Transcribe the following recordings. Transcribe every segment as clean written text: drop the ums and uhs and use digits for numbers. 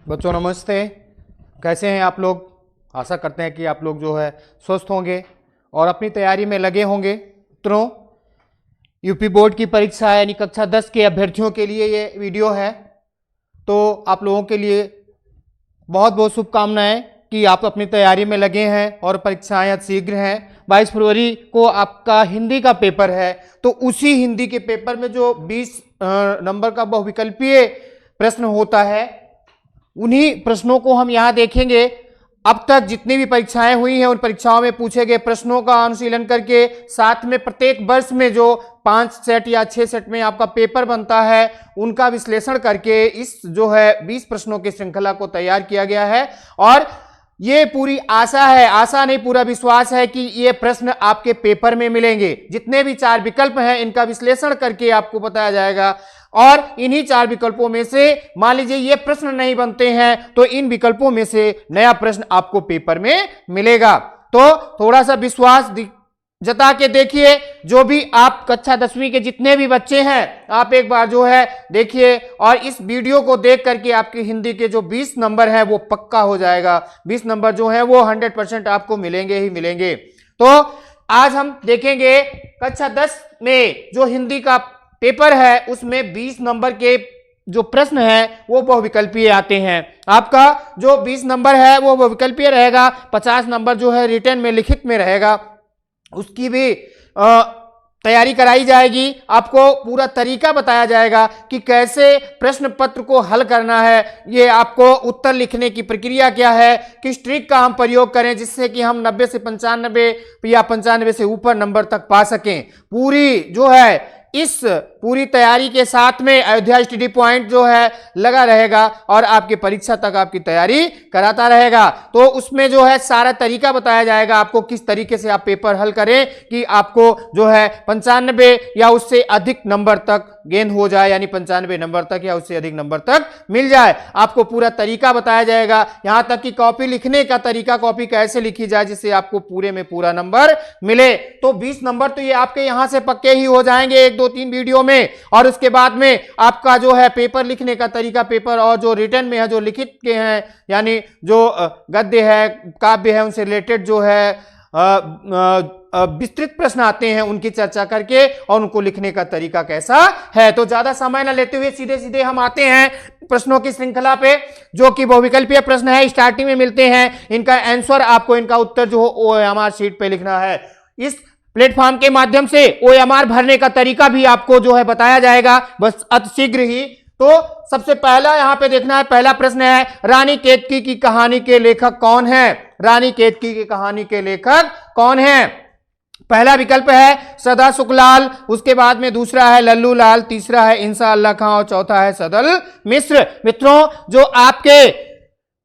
बच्चों नमस्ते। कैसे हैं आप लोग? आशा करते हैं कि आप लोग जो है स्वस्थ होंगे और अपनी तैयारी में लगे होंगे। मित्रों, यूपी बोर्ड की परीक्षा यानी कक्षा 10 के अभ्यर्थियों के लिए ये वीडियो है। तो आप लोगों के लिए बहुत बहुत शुभकामनाएं कि आप अपनी तैयारी में लगे हैं और परीक्षाएं शीघ्र हैं। 22 फरवरी को आपका हिंदी का पेपर है, तो उसी हिंदी के पेपर में जो 20 नंबर का बहुविकल्पीय प्रश्न होता है, उन्हीं प्रश्नों को हम यहां देखेंगे। अब तक जितनी भी परीक्षाएं हुई हैं उन परीक्षाओं में पूछे गए प्रश्नों का अनुशीलन करके, साथ में प्रत्येक वर्ष में जो 5 सेट या 6 सेट में आपका पेपर बनता है उनका विश्लेषण करके इस जो है 20 प्रश्नों की श्रृंखला को तैयार किया गया है। और ये पूरी आशा है, आशा नहीं पूरा विश्वास है कि ये प्रश्न आपके पेपर में मिलेंगे। जितने भी 4 विकल्प हैं इनका विश्लेषण करके आपको बताया जाएगा और इन्हीं 4 विकल्पों में से मान लीजिए ये प्रश्न नहीं बनते हैं तो इन विकल्पों में से नया प्रश्न आपको पेपर में मिलेगा। तो थोड़ा सा विश्वास जता के देखिए। जो भी आप कक्षा 10वीं के जितने भी बच्चे हैं आप एक बार जो है देखिए और इस वीडियो को देख करके आपकी हिंदी के जो 20 नंबर है वो पक्का हो जाएगा। 20 नंबर जो है वो 100% आपको मिलेंगे ही मिलेंगे। तो आज हम देखेंगे कक्षा 10 में जो हिंदी का पेपर है उसमें 20 नंबर के जो प्रश्न है वो बहुविकल्पीय आते हैं। आपका जो 20 नंबर है वो बहुविकल्पीय रहेगा। 50 नंबर जो है रिटन में लिखित में रहेगा, उसकी भी तैयारी कराई जाएगी। आपको पूरा तरीका बताया जाएगा कि कैसे प्रश्न पत्र को हल करना है, ये आपको उत्तर लिखने की प्रक्रिया क्या है, किस ट्रिक का हम प्रयोग करें जिससे कि हम 90 से 95 या 95 से ऊपर नंबर तक पा सकें। पूरी जो है इस पूरी तैयारी के साथ में अयोध्या स्टडी पॉइंट जो है लगा रहेगा और आपकी परीक्षा तक आपकी तैयारी कराता रहेगा। तो उसमें जो है सारा तरीका बताया जाएगा आपको किस तरीके से आप पेपर हल करें कि आपको जो है 95 या उससे अधिक नंबर तक गेन हो जाए, यानी 95 नंबर तक या उससे अधिक नंबर तक मिल जाए। आपको पूरा तरीका बताया जाएगा, यहां तक कि कॉपी लिखने का तरीका, कॉपी कैसे लिखी जाए जिससे आपको पूरे में पूरा नंबर मिले। तो 20 नंबर तो ये आपके यहां से पक्के ही हो जाएंगे 1 2 3 वीडियो में। और उसके बाद में आपका जो है पेपर लिखने का तरीका, पेपर और जो रिटन में है, जो लिखित के हैं यानी जो गद्य है, काव्य है, उनसे रिलेटेड जो है विस्तृत प्रश्न आते हैं उनकी चर्चा करके और उनको लिखने का तरीका कैसा है। तो ज्यादा समय न लेते हुए सीधे सीधे हम आते हैं प्रश्नों की श्रृंखला पे, जो कि बहुविकल्पीय प्रश्न है। स्टार्टिंग में मिलते हैं, इनका आंसर आपको, इनका उत्तर जो हो OMR शीट पे लिखना है। इस प्लेटफॉर्म के माध्यम से OMR भरने का तरीका भी आपको जो है बताया जाएगा बस अति शीघ्र ही। तो सबसे पहला यहां पे देखना है, पहला प्रश्न है रानी केतकी की कहानी के लेखक कौन है? रानी केतकी की कहानी के लेखक कौन है? पहला विकल्प है सदा सुखलाल, उसके बाद में दूसरा है लल्लू लाल, तीसरा है इंसा अल्लाह खां और चौथा है सदल मिश्र। मित्रों, जो आपके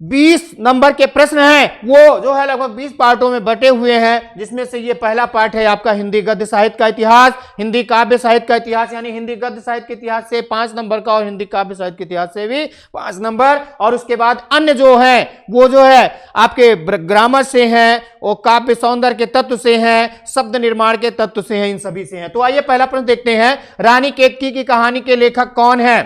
20 नंबर के प्रश्न हैं वो जो है लगभग 20 पार्टों में बटे हुए हैं, जिसमें से ये पहला पार्ट है आपका हिंदी गद्य साहित्य का इतिहास, हिंदी काव्य साहित्य का इतिहास, यानी हिंदी गद्य साहित्य के इतिहास से 5 नंबर का और हिंदी काव्य साहित्य के इतिहास से भी 5 नंबर। और उसके बाद अन्य जो है वो जो है आपके ग्रामर से हैं और काव्य सौंदर्य के तत्व से हैं, शब्द निर्माण के तत्व से हैं, इन सभी से हैं। तो आइए पहला प्रश्न देखते हैं, रानी केतकी की कहानी के लेखक कौन है?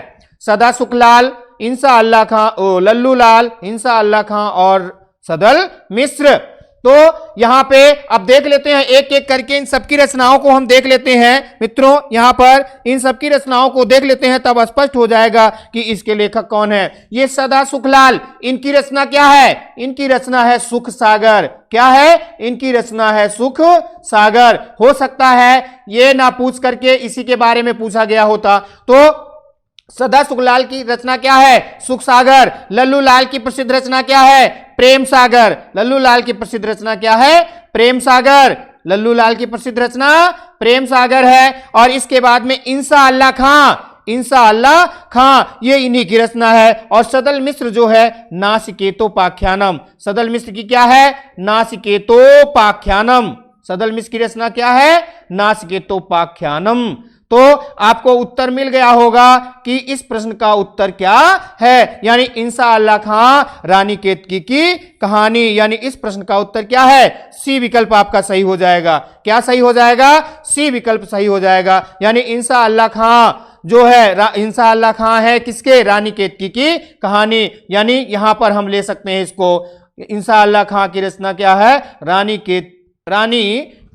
सदा सुखलाल, इंसा अल्लाह खां, लल्लू लाल, इंसा अल्लाह खां और सदल मिश्र। तो यहां पे अब देख लेते हैं एक एक करके, इन सबकी रचनाओं को हम देख लेते हैं। मित्रों, यहां पर इन सबकी रचनाओं को देख लेते हैं, तब स्पष्ट हो जाएगा कि इसके लेखक कौन है। ये सदा सुखलाल, इनकी रचना क्या है? इनकी रचना है सुख सागर। क्या है? इनकी रचना है सुख सागर। हो सकता है ये ना पूछ करके इसी के बारे में पूछा गया होता। तो सदा सुखलाल की रचना क्या है? सुख सागर। लल्लू लाल की प्रसिद्ध रचना क्या है? प्रेम सागर। लल्लू लाल की प्रसिद्ध रचना क्या है? प्रेम सागर। लल्लू लाल की प्रसिद्ध रचना प्रेम सागर है। और इसके बाद में इंसा अल्लाह खां, इंसा अल्लाह खां, ये इन्हीं की रचना है। और सदल मिश्र जो है नासिकेतोपाख्यानम। सदल मिश्र की क्या है? नासिकेतोपाख्यानम। सदल मिश्र की रचना क्या है? नासिकेतोपाख्यानम। तो आपको उत्तर मिल गया होगा कि इस प्रश्न का उत्तर क्या है, यानी इंसा अल्लाह खां रानी केतकी की कहानी, यानी इस प्रश्न का उत्तर क्या है? सी विकल्प आपका सही हो जाएगा। क्या सही हो जाएगा? सी विकल्प सही हो जाएगा, यानी इंसा अल्लाह खां जो है इंशाअल्लाह खां है किसके, रानी केतकी की कहानी, यानी यहां पर हम ले सकते हैं इसको, इंशाअल्लाह खां की रचना क्या है, रानी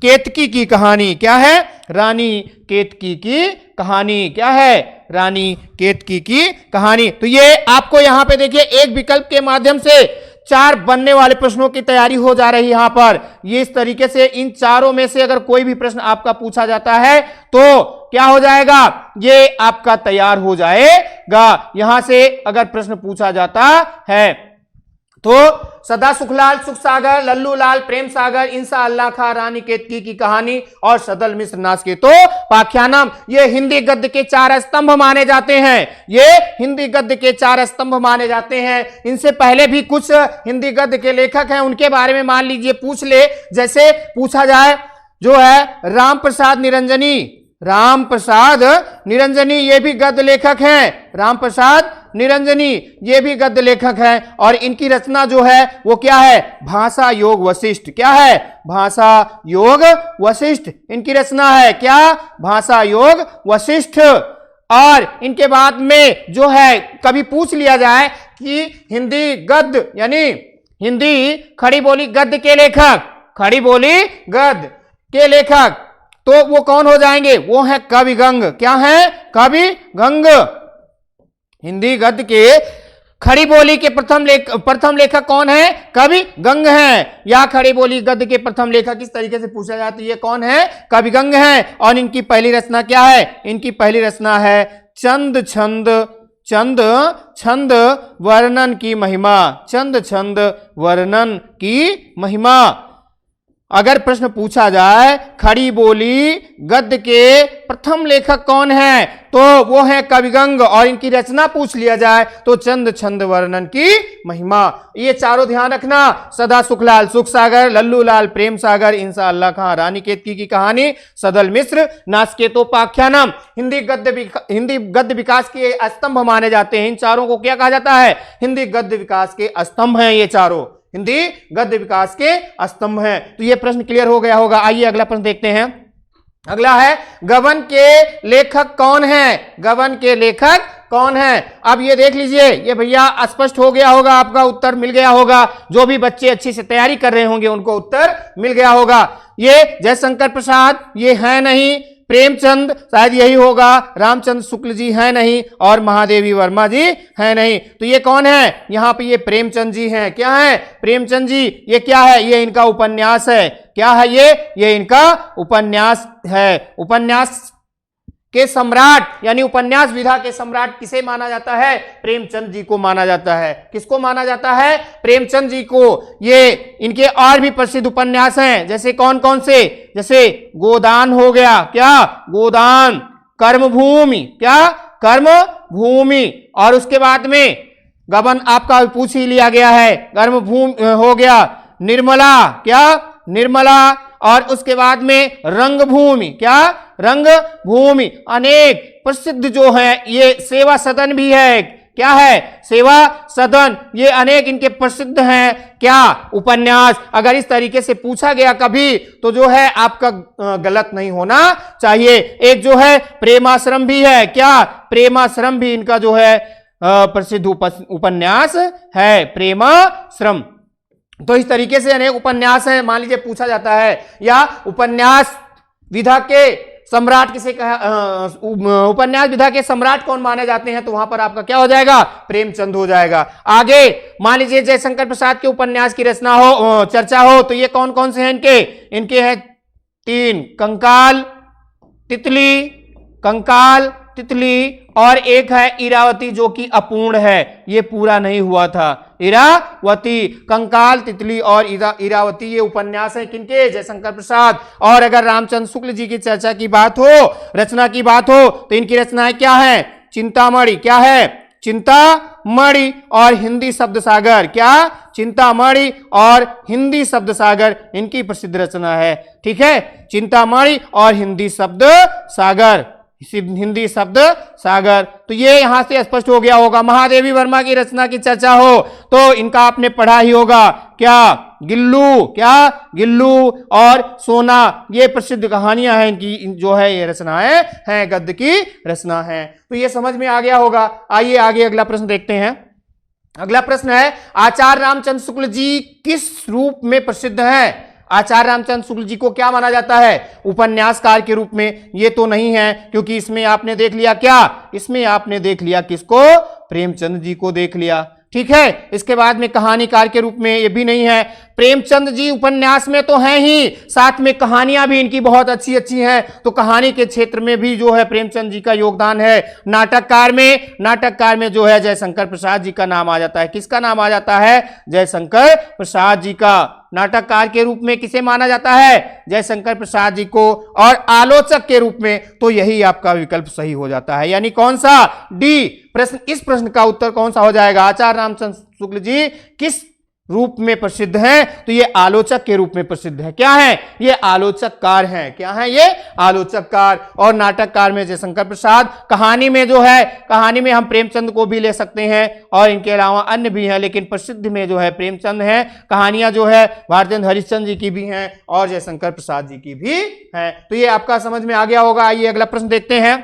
केतकी की कहानी। क्या है, रानी केतकी की कहानी। क्या है, रानी केतकी की कहानी। तो ये आपको यहां पे देखिए एक विकल्प के माध्यम से 4 बनने वाले प्रश्नों की तैयारी हो जा रही है यहां पर। ये इस तरीके से इन चारों में से अगर कोई भी प्रश्न आपका पूछा जाता है तो क्या हो जाएगा, ये आपका तैयार हो जाएगा। यहां से अगर प्रश्न पूछा जाता है तो सदा सुखलाल सुख सागर, लल्लू लाल प्रेम सागर, इंशाअल्लाह खां रानी केतकी की कहानी और सदल मिस्र नासकेतो पाख्यानम, ये हिंदी गद्य के 4 स्तंभ माने जाते हैं। ये हिंदी गद्य के 4 स्तंभ माने जाते हैं। इनसे पहले भी कुछ हिंदी गद्य के लेखक हैं, उनके बारे में मान लीजिए पूछ ले। जैसे पूछा जाए जो है राम प्रसाद निरंजनी, राम प्रसाद निरंजनी ये भी गद्य लेखक हैं। राम प्रसाद निरंजनी ये भी गद्य लेखक हैं और इनकी रचना जो है वो क्या है, भाषा योग वशिष्ठ। क्या है, भाषा योग वशिष्ठ इनकी रचना है। क्या, भाषा योग वशिष्ठ। और इनके बाद में जो है कभी पूछ लिया जाए कि हिंदी गद्य यानी हिंदी खड़ी बोली गद्य के लेखक, खड़ी बोली गद्य के लेखक तो वो कौन हो जाएंगे, वो है कवि गंग। क्या है, कवि गंग। हिंदी गद्य के खड़ी बोली के प्रथम लेखक कौन है, कवि गंग हैं। या खड़ी बोली गद्य के प्रथम लेखक इस तरीके से पूछा जाता है, ये कौन है, कवि गंग हैं। और इनकी पहली रचना क्या है, इनकी पहली रचना है चंद छंद वर्णन की महिमा, चंद छंद वर्णन की महिमा। अगर प्रश्न पूछा जाए खड़ी बोली गद्य के प्रथम लेखक कौन है तो वो है कवि गंग, और इनकी रचना पूछ लिया जाए तो चंद छंद वर्णन की महिमा। ये चारों ध्यान रखना, सदा सुखलाल सुख सागर, लल्लू लाल प्रेम सागर, इंशाअल्लाह खां रानी केतकी की कहानी, सदल मिस्र नासकेतो पाख्यानम हिंदी गद्य विकास के स्तंभ माने जाते हैं। इन चारों को क्या कहा जाता है, हिंदी गद्य विकास के स्तंभ हैं। ये चारों हिंदी गद्य विकास के स्तंभ हैं। तो ये प्रश्न क्लियर हो गया होगा। आइए अगला प्रश्न देखते हैं। अगला है गबन के लेखक कौन है, गबन के लेखक कौन है। अब ये देख लीजिए, ये भैया स्पष्ट हो गया होगा, आपका उत्तर मिल गया होगा। जो भी बच्चे अच्छी से तैयारी कर रहे होंगे उनको उत्तर मिल गया होगा। ये जयशंकर प्रसाद ये है नहीं, प्रेमचंद शायद यही होगा, रामचंद्र शुक्ल जी है नहीं और महादेवी वर्मा जी है नहीं। तो ये कौन है, यहाँ पे ये प्रेमचंद जी हैं। क्या है, प्रेमचंद जी। ये क्या है, ये इनका उपन्यास है। क्या है ये इनका उपन्यास है। उपन्यास के सम्राट यानी उपन्यास विधा के सम्राट किसे माना जाता है, प्रेमचंद जी को माना जाता है। किसको माना जाता है, प्रेमचंद जी को। ये इनके और भी प्रसिद्ध उपन्यास हैं, जैसे कौन कौन से, जैसे गोदान हो गया। क्या, गोदान, कर्मभूमि। क्या, कर्मभूमि। और उसके बाद में गबन आपका पूछ ही लिया गया है, कर्मभूमि हो गया। निर्मला, क्या, निर्मला। और उसके बाद में रंगभूमि। क्या, रंगभूमि। अनेक प्रसिद्ध जो है ये सेवा सदन भी है। क्या है, सेवा सदन। ये अनेक इनके प्रसिद्ध हैं क्या, उपन्यास। अगर इस तरीके से पूछा गया कभी तो जो है आपका गलत नहीं होना चाहिए। एक जो है प्रेमाश्रम भी है। क्या, प्रेमाश्रम भी इनका जो है प्रसिद्ध उपन्यास है, प्रेमाश्रम। तो इस तरीके से अनेक उपन्यास हैं, मान लीजिए पूछा जाता है। या उपन्यास विधा के सम्राट किसे कहा, उपन्यास विधा के सम्राट कौन माने जाते हैं, तो वहां पर आपका क्या हो जाएगा, प्रेमचंद हो जाएगा। आगे मान लीजिए जयशंकर प्रसाद के उपन्यास की रचना हो, चर्चा हो, तो ये कौन कौन से हैं इनके हैं 3, कंकाल तितली और एक है इरावती जो कि अपूर्ण है, ये पूरा नहीं हुआ था। इरावती, कंकाल, तितली और इरावती ये उपन्यास है किनके, जयशंकर प्रसाद। और अगर रामचंद्र शुक्ल जी की चर्चा की बात हो, रचना की बात हो, तो इनकी रचनाएं क्या है, चिंतामणि। क्या है, चिंतामणि और हिंदी शब्द सागर। क्या, चिंतामणि और हिंदी शब्द सागर इनकी प्रसिद्ध रचना है। ठीक है, चिंतामणि और हिंदी शब्द सागर, हिंदी शब्द सागर। तो ये यहां से स्पष्ट हो गया होगा। महादेवी वर्मा की रचना की चर्चा हो तो इनका आपने पढ़ा ही होगा। क्या, गिल्लू, क्या गिल्लू और सोना, ये प्रसिद्ध कहानियां हैं इनकी, जो है ये रचनाएं हैं, गद्य की रचना है। तो ये समझ में आ गया होगा। आइए आगे अगला प्रश्न देखते हैं। अगला प्रश्न है, आचार्य रामचंद्र शुक्ल जी किस रूप में प्रसिद्ध हैं? आचार्य रामचंद्र शुक्ल जी को क्या माना जाता है? उपन्यासकार के रूप में। ये तो नहीं है, क्योंकि इसमें आपने देख लिया क्या, इसमें आपने देख लिया किसको? प्रेमचंद जी को देख लिया, ठीक है। इसके बाद में कहानीकार के रूप में ये भी नहीं है। प्रेमचंद जी उपन्यास में तो हैं ही, साथ में कहानियां भी इनकी बहुत अच्छी अच्छी हैं, तो कहानी के क्षेत्र में भी जो है प्रेमचंद जी का योगदान है। नाटककार में जो है जयशंकर प्रसाद जी का नाम आ जाता है। किसका नाम आ जाता है? जयशंकर प्रसाद जी का। नाटककार के रूप में किसे माना जाता है? जयशंकर प्रसाद जी को। और आलोचक के रूप में तो यही आपका विकल्प सही हो जाता है, यानी कौन सा? डी प्रश्न। इस प्रश्न का उत्तर कौन सा हो जाएगा? आचार्य रामचंद्र शुक्ल जी किस रूप में प्रसिद्ध हैं? तो ये आलोचक के रूप में प्रसिद्ध है। क्या है? ये आलोचककार हैं। क्या है ये? आलोचककार। और नाटककार में जयशंकर प्रसाद। कहानी में जो है, कहानी में हम प्रेमचंद को भी ले सकते हैं और इनके अलावा अन्य भी हैं, लेकिन प्रसिद्ध में जो है प्रेमचंद हैं। कहानियां जो है भारतेंद्र हरिश्चंद्र जी की भी हैं और जयशंकर प्रसाद जी की भी हैं। तो ये आपका समझ में आ गया होगा। आइए अगला प्रश्न देखते हैं।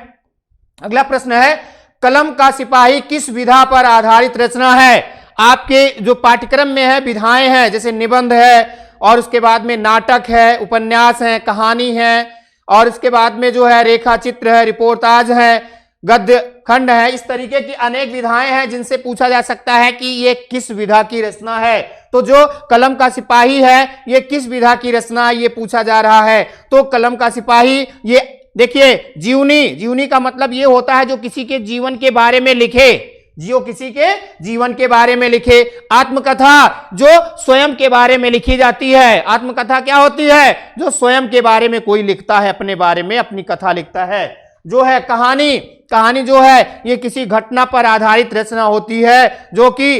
अगला प्रश्न है, कलम का सिपाही किस विधा पर आधारित रचना है? आपके जो पाठ्यक्रम में है विधाएं हैं, जैसे निबंध है और उसके बाद में नाटक है, उपन्यास है, कहानी है और उसके बाद में जो है रेखा चित्र है, रिपोर्टाज है, गद्य खंड है। इस तरीके की अनेक विधाएं हैं जिनसे पूछा जा सकता है कि ये किस विधा की रचना है। तो जो कलम का सिपाही है ये किस विधा की रचना है, ये पूछा जा रहा है। तो कलम का सिपाही, ये देखिए जीवनी का मतलब ये होता है जो किसी के जीवन के बारे में लिखे, जो किसी के जीवन के बारे में लिखे। आत्मकथा जो स्वयं के बारे में लिखी जाती है। आत्मकथा क्या होती है? जो स्वयं के बारे में कोई लिखता है, अपने बारे में अपनी कथा लिखता है। जो है कहानी जो है ये किसी घटना पर आधारित रचना होती है, जो कि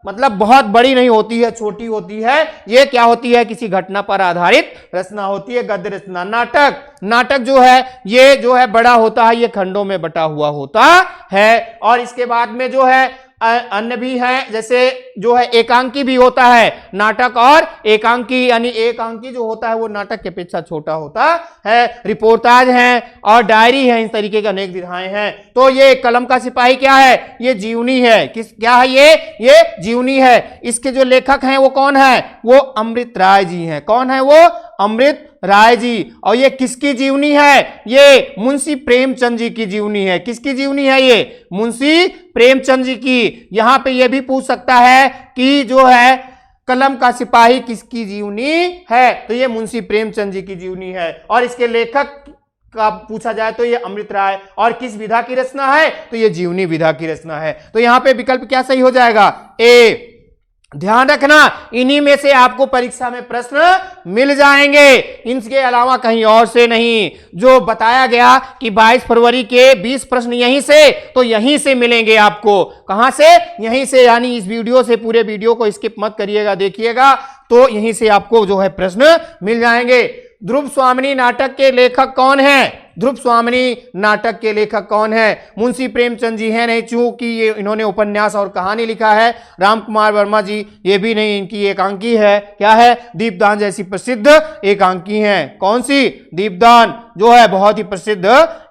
मतलब बहुत बड़ी नहीं होती है, छोटी होती है। ये क्या होती है? किसी घटना पर आधारित रचना होती है, गद्य रचना। नाटक जो है ये जो है बड़ा होता है, ये खंडों में बटा हुआ होता है। और इसके बाद में जो है अन्य भी है, जैसे जो है एकांकी भी होता है। नाटक और एकांकी, यानी एकांकी जो होता है वो नाटक के अपेक्षा छोटा होता है। रिपोर्टाज है और डायरी है, इस तरीके की अनेक विधाएं हैं। तो ये कलम का सिपाही क्या है? ये जीवनी है। क्या है ये जीवनी है। इसके जो लेखक हैं वो कौन है? वो अमृत राय जी हैं। कौन है वो? अमृत राय जी। और ये किसकी जीवनी है? ये मुंशी प्रेमचंद जी की जीवनी है। किसकी जीवनी है ये? मुंशी प्रेमचंद जी की। यहां पे ये भी पूछ सकता है कि जो है कलम का सिपाही किसकी जीवनी है? तो ये मुंशी प्रेमचंद जी की जीवनी है। और इसके लेखक का पूछा जाए तो ये अमृत राय। और किस विधा की रचना है? तो ये जीवनी विधा की रचना है। तो यहां पे विकल्प क्या सही हो जाएगा? ए। ध्यान रखना, इन्हीं में से आपको परीक्षा में प्रश्न मिल जाएंगे, इनके अलावा कहीं और से नहीं। जो बताया गया कि 22 फरवरी के 20 प्रश्न यहीं से, तो यहीं से मिलेंगे आपको। कहां से? यहीं से, यानी इस वीडियो से। पूरे वीडियो को स्किप मत करिएगा, देखिएगा, तो यहीं से आपको जो है प्रश्न मिल जाएंगे। ध्रुव स्वामिनी नाटक के लेखक कौन है? ध्रुव स्वामिनी नाटक के लेखक कौन है? मुंशी प्रेमचंद जी हैं नहीं, चूंकि ये इन्होंने उपन्यास और कहानी लिखा है। राम कुमार वर्मा जी ये भी नहीं, इनकी एकांकी है। क्या है? दीपदान जैसी प्रसिद्ध एकांकी है। कौन सी? दीपदान जो है बहुत ही प्रसिद्ध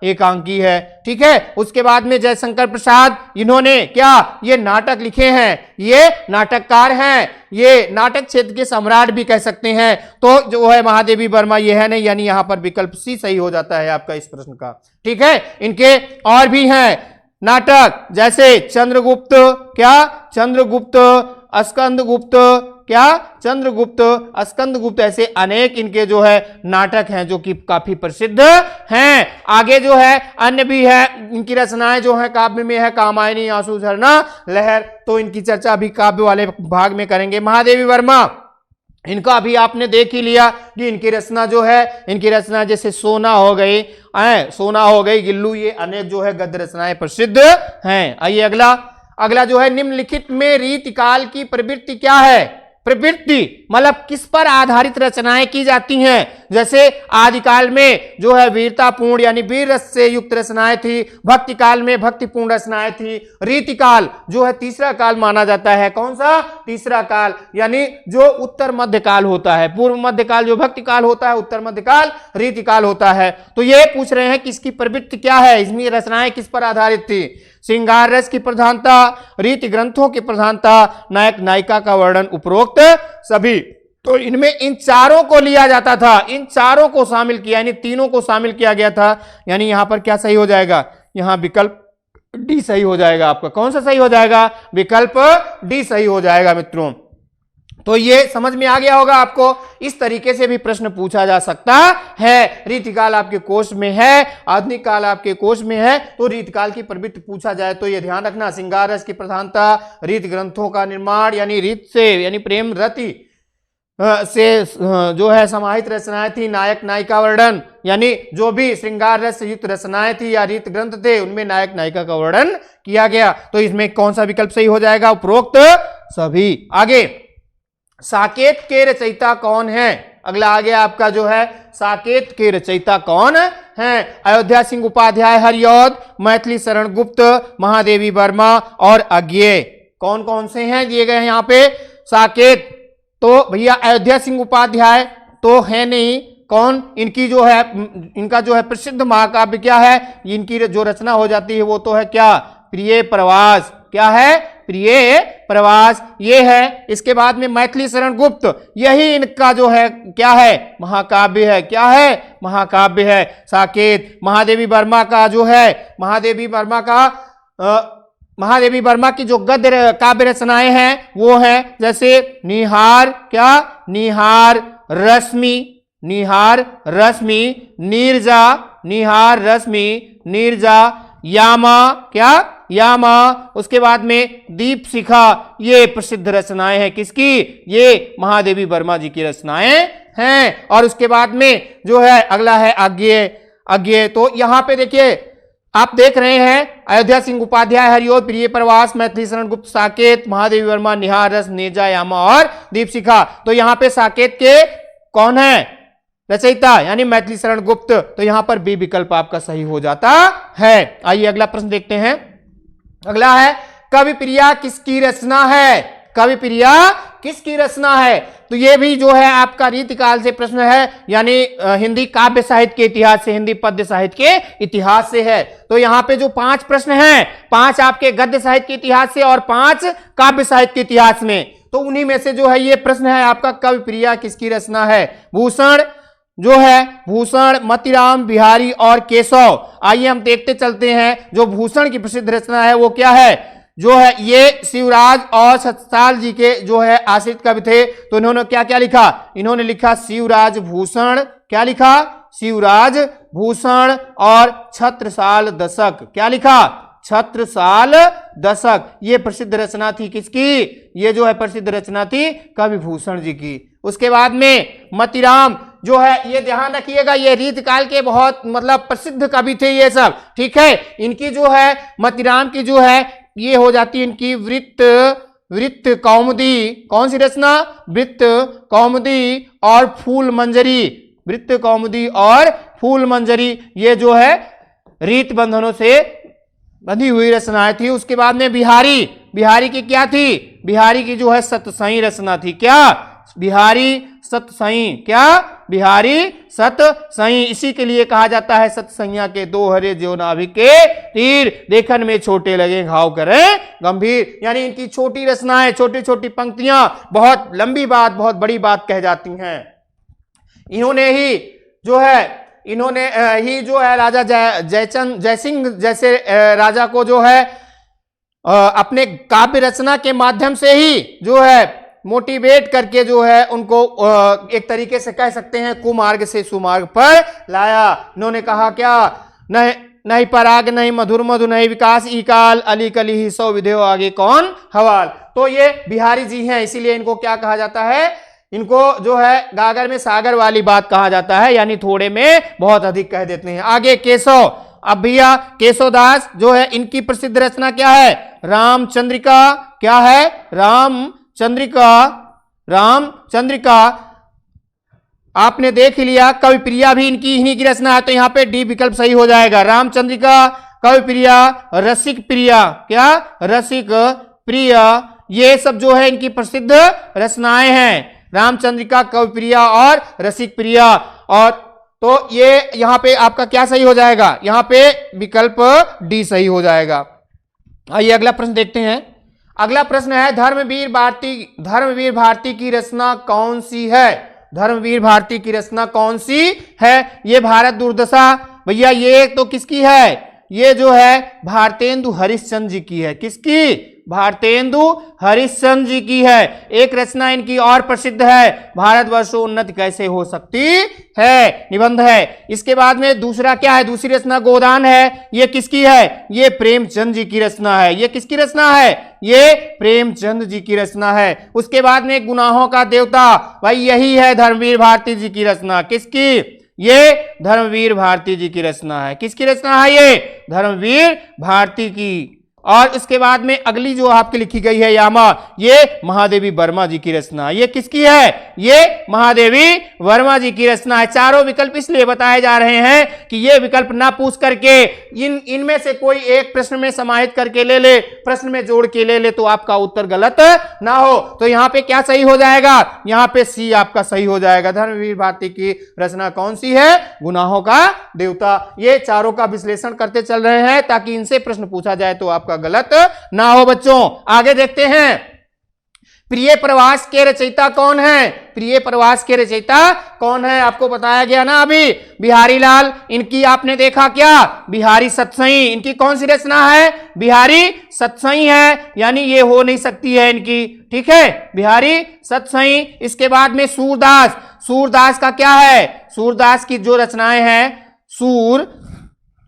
एकांकी है। ठीक है। उसके बाद में जयशंकर प्रसाद, इन्होंने क्या ये नाटक लिखे हैं, ये नाटककार हैं, ये नाटक क्षेत्र के सम्राट भी कह सकते हैं। तो जो है महादेवी वर्मा ये है नहीं, यानी यहां पर विकल्प सी सही हो जाता है आपका इस प्रश्न का। ठीक है। इनके और भी हैं नाटक, जैसे चंद्रगुप्त, क्या? चंद्रगुप्त, स्कंदगुप्त, क्या? चंद्रगुप्त, स्कंदगुप्त, ऐसे अनेक इनके जो है नाटक हैं जो कि काफी प्रसिद्ध हैं। आगे जो है अन्य भी है, इनकी रचनाएं जो है काव्य में है, कामायनी, आंसू झरना, लहर, तो इनकी चर्चा अभी काव्य वाले भाग में करेंगे। महादेवी वर्मा, इनका अभी आपने देख ही लिया कि इनकी रचना जो है, इनकी रचना जैसे सोना हो गई, गिल्लू, ये अनेक जो है गद्य रचनाएं प्रसिद्ध हैं। आइए अगला जो है, निम्नलिखित में रीतिकाल की प्रवृत्ति क्या है? प्रवृत्ति मतलब किस पर आधारित रचनाएं की जाती हैं। जैसे आदिकाल में जो है वीरतापूर्ण यानी वीर रस से युक्त रचनाएं थी, भक्ति काल में भक्तिपूर्ण रचनाएं थी, रीतिकाल जो है तीसरा काल माना जाता है। कौन सा? तीसरा काल, यानी जो उत्तर मध्य काल होता है। पूर्व मध्य काल जो भक्ति काल होता है, उत्तर मध्य काल रीतिकाल होता है। तो ये पूछ रहे हैं कि इसकी प्रवृत्ति क्या है, इसमें रचनाएं किस पर आधारित थी। श्रृंगार रस की प्रधानता, रीति ग्रंथों की प्रधानता, नायक नायिका का वर्णन, उपरोक्त सभी। तो इनमें इन चारों को लिया जाता था, इन चारों को शामिल किया, यानी तीनों को शामिल किया गया था। यानी यहां पर क्या सही हो जाएगा? यहां विकल्प डी सही हो जाएगा आपका। कौन सा सही हो जाएगा? विकल्प डी सही हो जाएगा मित्रों। तो ये समझ में आ गया होगा आपको। इस तरीके से भी प्रश्न पूछा जा सकता है। रीतिकाल आपके कोश में है, आधुनिक काल आपके कोश में है, तो रीतिकाल की प्रवृत्ति पूछा जाए तो ये ध्यान रखना, श्रृंगार रस की प्रधानता, रीत ग्रंथों का निर्माण यानी रीत से यानी प्रेम रति से जो है समाहित रचनाएं थी, नायक नायिका वर्णन यानी जो भी श्रृंगार रस युक्त रचनाएं थी या रीत ग्रंथ थे उनमें नायक नायिका का वर्णन किया गया। तो इसमें कौन सा विकल्प सही हो जाएगा? उपरोक्त सभी। आगे, साकेत के रचयिता कौन है? अगला आगे आपका जो है साकेत के रचयिता कौन है? अयोध्या सिंह उपाध्याय हरिऔध, मैथिली शरण गुप्त, महादेवी वर्मा और अज्ञेय। कौन कौन से हैं दिए गए हैं यहाँ पे? साकेत तो भैया अयोध्या सिंह उपाध्याय तो है नहीं। कौन? इनकी जो है, इनका जो है प्रसिद्ध महाकाव्य क्या है? इनकी जो रचना हो जाती है वो तो है क्या? प्रिय प्रवास। क्या है? प्रिय प्रवास, ये है। इसके बाद में मैथिली शरण गुप्त, यही इनका जो है क्या है? महाकाव्य है। क्या है? महाकाव्य है। साकेत, महादेवी वर्मा का जो है, महादेवी वर्मा की जो गद्य काव्य रचनाएं हैं वो है जैसे निहार, क्या? निहार रश्मि, निहार रश्मि, नीरजा, निहार रश्मि, नीरजा, यामा, क्या? यामा। उसके बाद में दीप शिखा, ये प्रसिद्ध रचनाएं हैं। किसकी? ये महादेवी वर्मा जी की रचनाएं हैं। और उसके बाद में जो है अगला है अज्ञेय। अज्ञेय तो यहां पे देखिए आप देख रहे हैं अयोध्या सिंह उपाध्याय हरिऔध, प्रिय प्रवास, मैथिली शरण गुप्त, साकेत, महादेवी वर्मा, निहार रस, नीरजा, यामा और दीप शिखा। तो यहां पे साकेत के कौन है रचयिता? यानी मैथिली शरण गुप्त। तो यहां पर बी विकल्प आपका सही हो जाता है। आइए अगला प्रश्न देखते हैं। अगला है कवि प्रिया किसकी रचना है? कवि प्रिया किसकी रचना है? तो ये भी जो है आपका रीतिकाल से प्रश्न है, यानी हिंदी काव्य साहित्य के इतिहास से, हिंदी पद्य साहित्य के इतिहास से है। तो यहाँ पे जो 5 प्रश्न हैं, 5 आपके गद्य साहित्य के इतिहास से और 5 काव्य साहित्य के इतिहास में, तो उन्हीं में से जो है ये प्रश्न है आपका कवि प्रिया किसकी रचना है? भूषण जो है, भूषण, मतीराम, बिहारी और केशव। आइए हम देखते चलते हैं। जो भूषण की प्रसिद्ध रचना है वो क्या है? जो है ये शिवराज और छत्रसाल जी के जो है आश्रित कवि थे। तो इन्होंने क्या क्या लिखा? इन्होंने लिखा शिवराज भूषण। क्या लिखा? शिवराज भूषण और छत्रसाल दशक। क्या लिखा? छत्रसाल दशक। ये प्रसिद्ध रचना थी किसकी? ये जो है प्रसिद्ध रचना थी कवि भूषण जी की। उसके बाद में मतीराम जो है, ये ध्यान रखिएगा, ये रीतकाल के बहुत मतलब प्रसिद्ध कवि थे ये सब, ठीक है। इनकी जो है मतीराम की जो है ये हो जाती है इनकी वृत्त कौमुदी। कौन सी रचना? वृत्त कौमुदी और फूल मंजरी। वृत्त कौमुदी और फूल मंजरी ये जो है रीत बंधनों से बंधी हुई रचनाएं थी। उसके बाद में बिहारी की क्या थी? बिहारी की जो है सतसई रचना थी। क्या? बिहारी सतसई। क्या? बिहारी सतसई। इसी के लिए कहा जाता है सतसैया के 2 हरे ज्यों नाभि के तीर, देखन में छोटे लगे घाव करें गंभीर। यानी इनकी छोटी रचनाएं, छोटी छोटी पंक्तियां बहुत लंबी बात, बहुत बड़ी बात कह जाती हैं। इन्होंने ही जो है राजा जयसिंह जैसे राजा को जो है अपने काव्य रचना के माध्यम से ही जो है मोटिवेट करके जो है उनको एक तरीके से कह सकते हैं कुमार्ग से सुमार्ग पर लाया। इन्होंने कहा क्या? नहीं पराग, नहीं मधुर मधु, नहीं विकास इकाल, अली कली ही सौ विधेयो आगे कौन हवाल। तो ये बिहारी जी हैं, इसीलिए इनको क्या कहा जाता है? इनको जो है गागर में सागर वाली बात कहा जाता है, यानी थोड़े में बहुत अधिक कह देते हैं। आगे केशव। अब भैया केशवदास जो है इनकी प्रसिद्ध रचना क्या है? रामचंद्रिका। क्या है? रामचंद्रिका। रामचंद्रिका आपने देख लिया। कवि प्रिया भी इन्हीं की रचना है, तो यहां पे डी विकल्प सही हो जाएगा। रामचंद्रिका, कवि प्रिया, रसिक प्रिया, क्या रसिक प्रिया, ये सब जो है इनकी प्रसिद्ध रचनाएं हैं। रामचंद्रिका, कवि प्रिया और रसिक प्रिया। और तो ये यहां पे आपका क्या सही हो जाएगा, यहां पे विकल्प डी सही हो जाएगा। आइए अगला प्रश्न देखते हैं। अगला प्रश्न है धर्मवीर भारती की रचना कौन सी है? धर्मवीर भारती की रचना कौन सी है? ये भारत दुर्दशा, भैया ये तो किसकी है? ये जो है भारतेंदु हरिश्चंद्र जी की है। किसकी? भारतेंदु हरिश्चंद्र जी की है। एक रचना इनकी और प्रसिद्ध है, भारतवर्षोन्नति कैसे हो सकती है, निबंध है। इसके बाद में दूसरा क्या है, दूसरी रचना गोदान है। ये किसकी है? ये प्रेमचंद जी की रचना है। ये किसकी रचना है? ये प्रेमचंद जी की रचना है। उसके बाद में गुनाहों का देवता, भाई यही है धर्मवीर भारती जी की रचना। किसकी? ये धर्मवीर भारती जी की रचना है। किसकी रचना है? ये धर्मवीर भारती की। और इसके बाद में अगली जो आपकी लिखी गई है यामा, ये महादेवी वर्मा जी की रचना है। ये किसकी है? ये महादेवी वर्मा जी की रचना है। चारों विकल्प इसलिए बताए जा रहे हैं कि ये विकल्प ना पूछ करके इनमें से कोई एक प्रश्न में समाहित करके ले ले, प्रश्न में जोड़ के ले ले, तो आपका उत्तर गलत ना हो। तो यहाँ पे क्या सही हो जाएगा? यहाँ पे सी आपका सही हो जाएगा। धर्मवीर भारती की रचना कौन सी है? गुनाहों का देवता। ये चारों का विश्लेषण करते चल रहे हैं ताकि इनसे प्रश्न पूछा जाए तो आपका गलत ना हो। बच्चों आगे देखते हैं, प्रिय प्रवास के रचयिता कौन है? प्रिय प्रवास के रचयिता कौन है? आपको बताया गया ना अभी, बिहारी लाल। इनकी आपने देखा क्या? बिहारी सतसई। इनकी कौन सी रचना है? बिहारी सतसई है, यानी ये हो नहीं सकती है इनकी, ठीक है, बिहारी सतसई। इसके बाद में सूरदास। सूरदास का क्या है? सूरदास की जो रचनाएं हैं,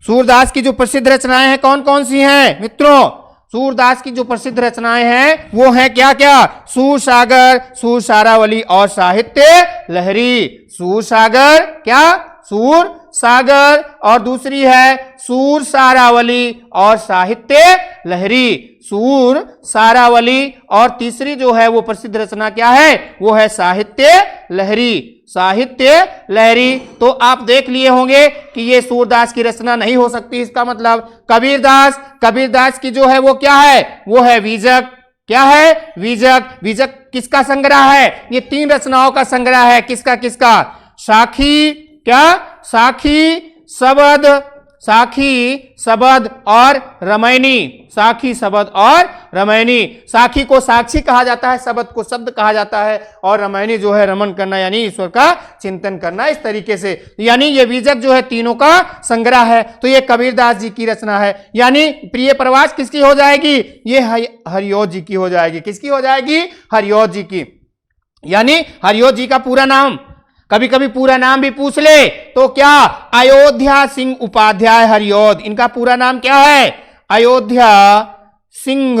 सूरदास की जो प्रसिद्ध रचनाएं हैं कौन कौन सी हैं मित्रों? सूरदास की जो प्रसिद्ध रचनाएं हैं वो हैं क्या क्या? सूर सागर, सूर सारावली और साहित्य लहरी। सूर सागर, क्या? सूर सागर, और दूसरी है सूर सारावली और साहित्य लहरी। सूर सारावली, और तीसरी जो है वो प्रसिद्ध रचना क्या है? वो है साहित्य लहरी। साहित्य लहरी। तो आप देख लिए होंगे कि ये सूरदास की रचना नहीं हो सकती। इसका मतलब कबीरदास, कबीरदास की जो है वो क्या है? वो है वीजक। क्या है? वीजक। वीजक किसका संग्रह है? ये 3 रचनाओं का संग्रह है। किसका किसका? साखी, क्या? साखी, सबद, साखी, सबद और रामायणी। साखी, सबद और रामायणी। साखी को साक्षी कहा जाता है, सबद को शब्द कहा जाता है, और रामायणी जो है रमन करना यानी ईश्वर का चिंतन करना। इस तरीके से यानी ये बीजक जो है तीनों का संग्रह है। तो ये कबीरदास जी की रचना है। यानी प्रिय प्रवास किसकी हो जाएगी? ये हरिऔध जी की हो जाएगी। किसकी हो जाएगी? हरिऔध जी की। यानी हरिऔध जी का पूरा नाम, कभी कभी पूरा नाम भी पूछ ले तो क्या? अयोध्या सिंह उपाध्याय हरिऔध। इनका पूरा नाम क्या है? अयोध्या सिंह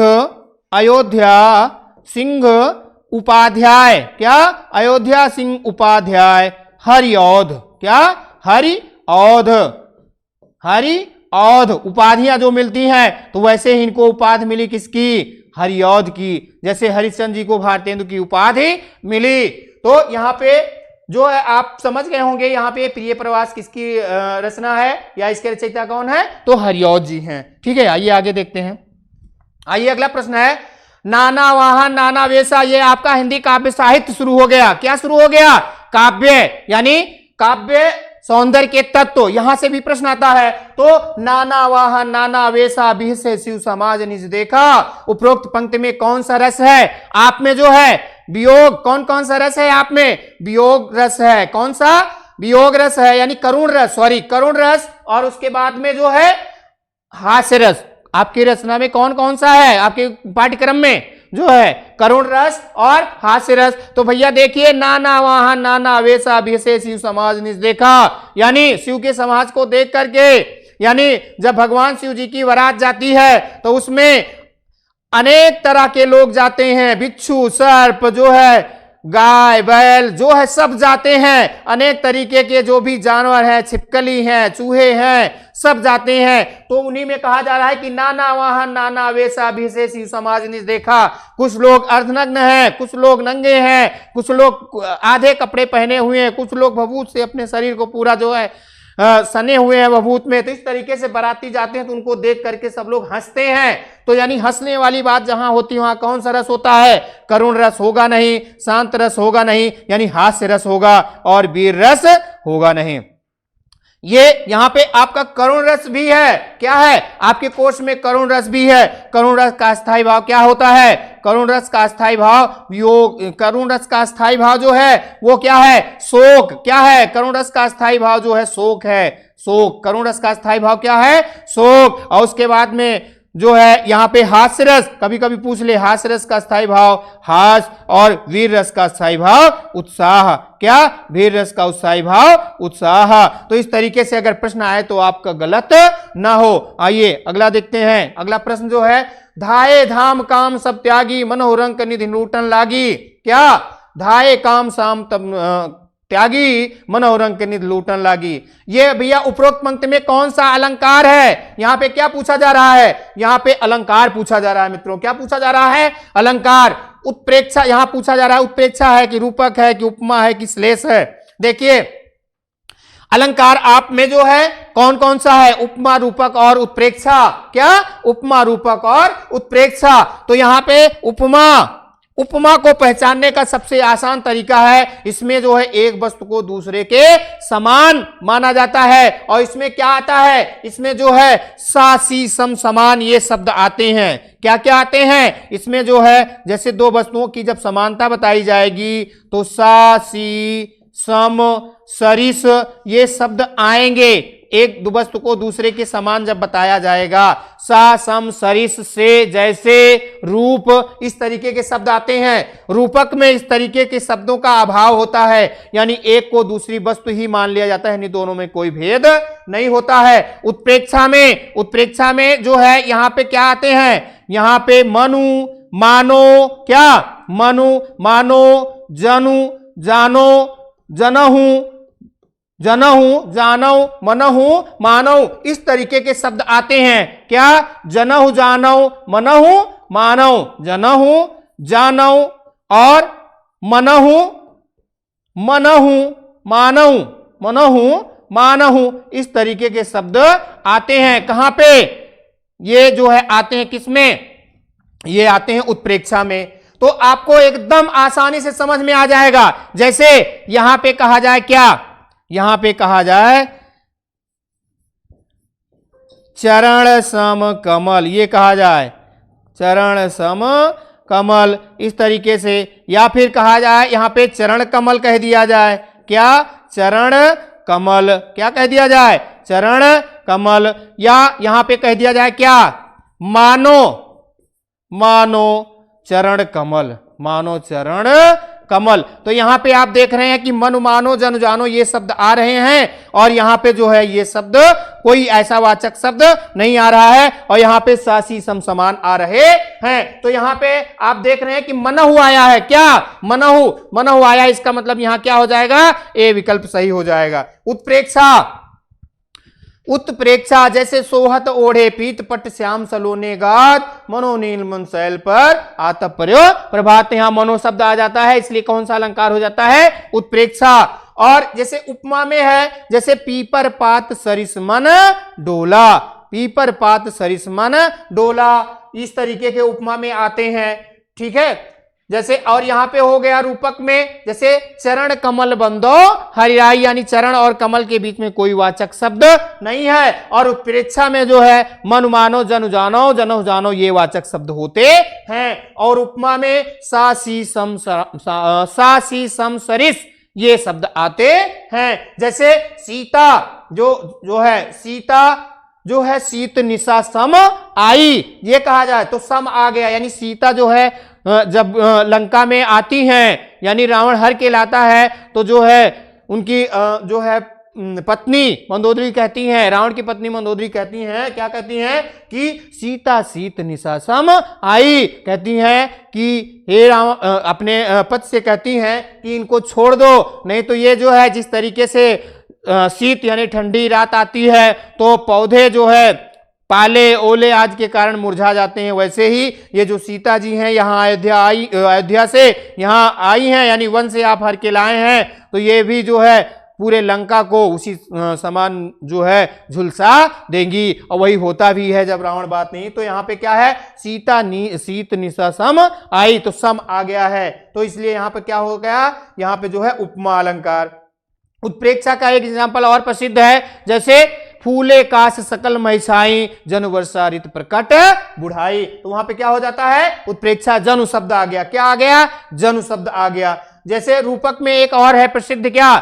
उपाध्याय। क्या? अयोध्या सिंह उपाध्याय हरिऔध। क्या? हरिऔध। हरिऔध। उपाधियां जो मिलती हैं तो वैसे ही इनको उपाधि मिली किसकी? हरिऔध की। जैसे हरिश्चंद्र जी को भारतेंदु की उपाधि मिली। तो यहां पे जो है आप समझ गए होंगे, यहाँ पे प्रिय प्रवास किसकी रचना है या इसके रचयिता कौन है? तो हरिऔध जी हैं। ठीक है, आइए आगे देखते हैं। आइए अगला प्रश्न है, नाना वाहन नाना वेशा। ये आपका हिंदी काव्य साहित्य शुरू हो गया। क्या शुरू हो गया? काव्य, यानी काव्य सौंदर्य के तत्व। यहां से भी प्रश्न आता है। तो नाना वाहन नाना वेशा बिहसे शिव समाज निज देखा। उपरोक्त पंक्ति में कौन सा रस है? आप में जो है वियोग। कौन कौन सा रस है आप में? वियोग रस है। कौन सा? वियोग रस है, यानी करुण रस, करुण रस। और उसके बाद में जो है हास्य रस। आपकी रचना में कौन कौन सा है? आपके पाठ्यक्रम में जो है करुण रस और हास्य रस। तो भैया देखिए, नाना वाहन नाना वेशा बिहसे शिव समाज निज देखा, यानी शिव के समाज को देख करके, यानी जब भगवान शिव जी की बारात जाती है तो उसमें अनेक तरह के लोग जाते हैं। बिच्छू, सर्प जो है, गाय बैल जो है सब जाते हैं, अनेक तरीके के जो भी जानवर हैं, छिपकली हैं, चूहे हैं, सब जाते हैं। तो उन्हीं में कहा जा रहा है कि नाना वाहन नाना वेशा विशेष समाज ने देखा। कुछ लोग अर्धनग्न हैं, कुछ लोग नंगे हैं, कुछ लोग आधे कपड़े पहने हुए हैं, कुछ लोग भभूत से अपने शरीर को पूरा जो है सने हुए हैं भभूत में। तो इस तरीके से बाराती जाते हैं तो उनको देख करके सब लोग हंसते हैं। तो यानी हंसने वाली बात जहां होती है वहां कौन सा रस होता है? करुण रस होगा नहीं, शांत रस होगा नहीं, यानी हास्य रस होगा और वीर रस होगा नहीं। ये यहां पे आपका करुण रस भी है। क्या है? आपके कोष में करुण रस भी है। करुण रस का स्थायी भाव क्या होता है? करुण रस का स्थायी भाव योग। करुण रस का स्थायी भाव जो है वो क्या है? शोक। क्या है? करुण रस का स्थायी भाव जो है शोक है। शोक। करुण रस का स्थायी भाव क्या है? शोक। और उसके बाद में जो है यहाँ पे हास्य रस, कभी कभी पूछ ले, हास्य रस का स्थायी भाव हास, और वीर रस का स्थायी भाव उत्साह। क्या? वीर रस का उत्साही भाव उत्साह। तो इस तरीके से अगर प्रश्न आए तो आपका गलत ना हो। आइए अगला देखते हैं। अगला प्रश्न जो है, धाये धाम काम सब त्यागी मनोरंग निधि लूटन लागी। क्या? धाये काम साम तब त्यागी मनोरंग के निधि लूटन लागी। ये भैया उपरोक्त पंक्ति में कौन सा अलंकार है? यहां पे क्या पूछा जा रहा है? यहां पे अलंकार पूछा जा रहा है मित्रों। क्या पूछा जा रहा है? अलंकार। उत्प्रेक्षा यहां पूछा जा रहा है। उत्प्रेक्षा है कि रूपक है कि उपमा है कि श्लेष है? देखिए अलंकार आप में जो है कौन कौन सा है? उपमा, रूपक और उत्प्रेक्षा। क्या? उपमा, रूपक और उत्प्रेक्षा। तो यहां पे उपमा को पहचानने का सबसे आसान तरीका है, इसमें जो है एक वस्तु को दूसरे के समान माना जाता है। और इसमें क्या आता है? इसमें जो है सा सी सम समान ये शब्द आते हैं। क्या क्या आते हैं इसमें? जो है जैसे दो वस्तुओं की जब समानता बताई जाएगी तो सा सी सम सरिस ये शब्द आएंगे। एक वस्तु को दूसरे के समान जब बताया जाएगा, सा सम सरिस से जैसे रूप, इस तरीके के शब्द आते हैं। रूपक में इस तरीके के शब्दों का अभाव होता है, यानी एक को दूसरी वस्तु ही मान लिया जाता है, यानी दोनों में कोई भेद नहीं होता है। उत्प्रेक्षा में जो है यहां पे क्या आते हैं? यहां पे मनु, मानो, क्या? मनु, मानो, जनु, जानो, जनहु, जनहु, जानौ, मनहु, मानौ, इस तरीके के शब्द आते हैं। क्या? जनहु, जानौ, मनहु, मानौ, जनहु, जानौ और मनहु, मनहु, मानौ, मनहु, मानहु, इस तरीके के शब्द आते हैं। कहां पे? ये जो है आते हैं किसमें? ये आते हैं उत्प्रेक्षा में। तो आपको एकदम आसानी से समझ में आ जाएगा। जैसे यहां पे कहा जाए, क्या? यहां पे कहा जाए चरण सम कमल, ये कहा जाए चरण सम कमल, इस तरीके से। या फिर कहा जाए यहां पे चरण कमल कह दिया जाए। क्या? चरण कमल। क्या कह दिया जाए? चरण कमल। या यहां पे कह दिया जाए क्या? मानो, मानो चरण कमल, मानो चरण कमल। तो यहां पे आप देख रहे हैं कि मनु, मानो, जन, जानो ये शब्द आ रहे हैं, और यहां पे जो है ये शब्द कोई ऐसा वाचक शब्द नहीं आ रहा है, और यहां पे सासी सम समान आ रहे हैं। तो यहां पे आप देख रहे हैं कि मनहु आया है। क्या? मनहु, मनहु आया, इसका मतलब यहां क्या हो जाएगा? ए विकल्प सही हो जाएगा। उत्प्रेक्षा, उत्प्रेक्षा जैसे सोहत ओढ़े पीत पट श्याम सलोने गात मनोनील मन शैल पर आतप पर्यो प्रभात। यहां मनो शब्द आ जाता है, इसलिए कौन सा अलंकार हो जाता है? उत्प्रेक्षा। और जैसे उपमा में है, जैसे पीपर पात सरिस मन डोला, पीपर पात सरिस मन डोला, इस तरीके के उपमा में आते हैं। ठीक है। जैसे और यहां पे हो गया रूपक में, जैसे चरण कमल बंदो हरिराई, यानी चरण और कमल के बीच में कोई वाचक शब्द नहीं है। और उत्प्रेक्षा में जो है मनु, मानो, जनु, जानो, जनहु, जानो ये वाचक शब्द होते हैं। और उपमा में सा सी सम सरिस ये शब्द आते हैं। जैसे सीता जो है, सीता जो है शीत निशा सम आई, ये कहा जाए तो सम आ गया, यानी सीता जो है जब लंका में आती हैं, यानी रावण हर के लाता है, तो जो है उनकी जो है पत्नी मंदोदरी कहती हैं, रावण की पत्नी मंदोदरी कहती हैं, क्या कहती हैं कि सीता सीत निशा सम आई, कहती हैं कि हे रावण, अपने पति से कहती हैं कि इनको छोड़ दो, नहीं तो ये जो है जिस तरीके से शीत यानी ठंडी रात आती है तो पौधे जो है पाले ओले आज के कारण मुरझा जाते हैं, वैसे ही ये जो सीता जी हैं यहाँ अयोध्या से यहाँ आई हैं, यानी वन से आप हर के लाए हैं, तो ये भी जो है पूरे लंका को उसी समान जो है झुलसा देंगी। और वही होता भी है जब रावण बात नहीं, तो यहाँ पे क्या है, सीत निशा सम आई, तो सम आ गया है, तो इसलिए यहाँ पे क्या हो गया, यहाँ पे जो है उपमा अलंकार। उत्प्रेक्षा का एक एग्जाम्पल और प्रसिद्ध है, जैसे फूले काश सकल महिषाई जनु वर्षा ऋतु प्रकट बुढ़ाई, तो वहां पे क्या हो जाता है, उत्प्रेक्षा, जनु शब्द आ गया, क्या आ गया, जनु शब्द आ गया। जैसे रूपक में एक और है प्रसिद्ध, क्या,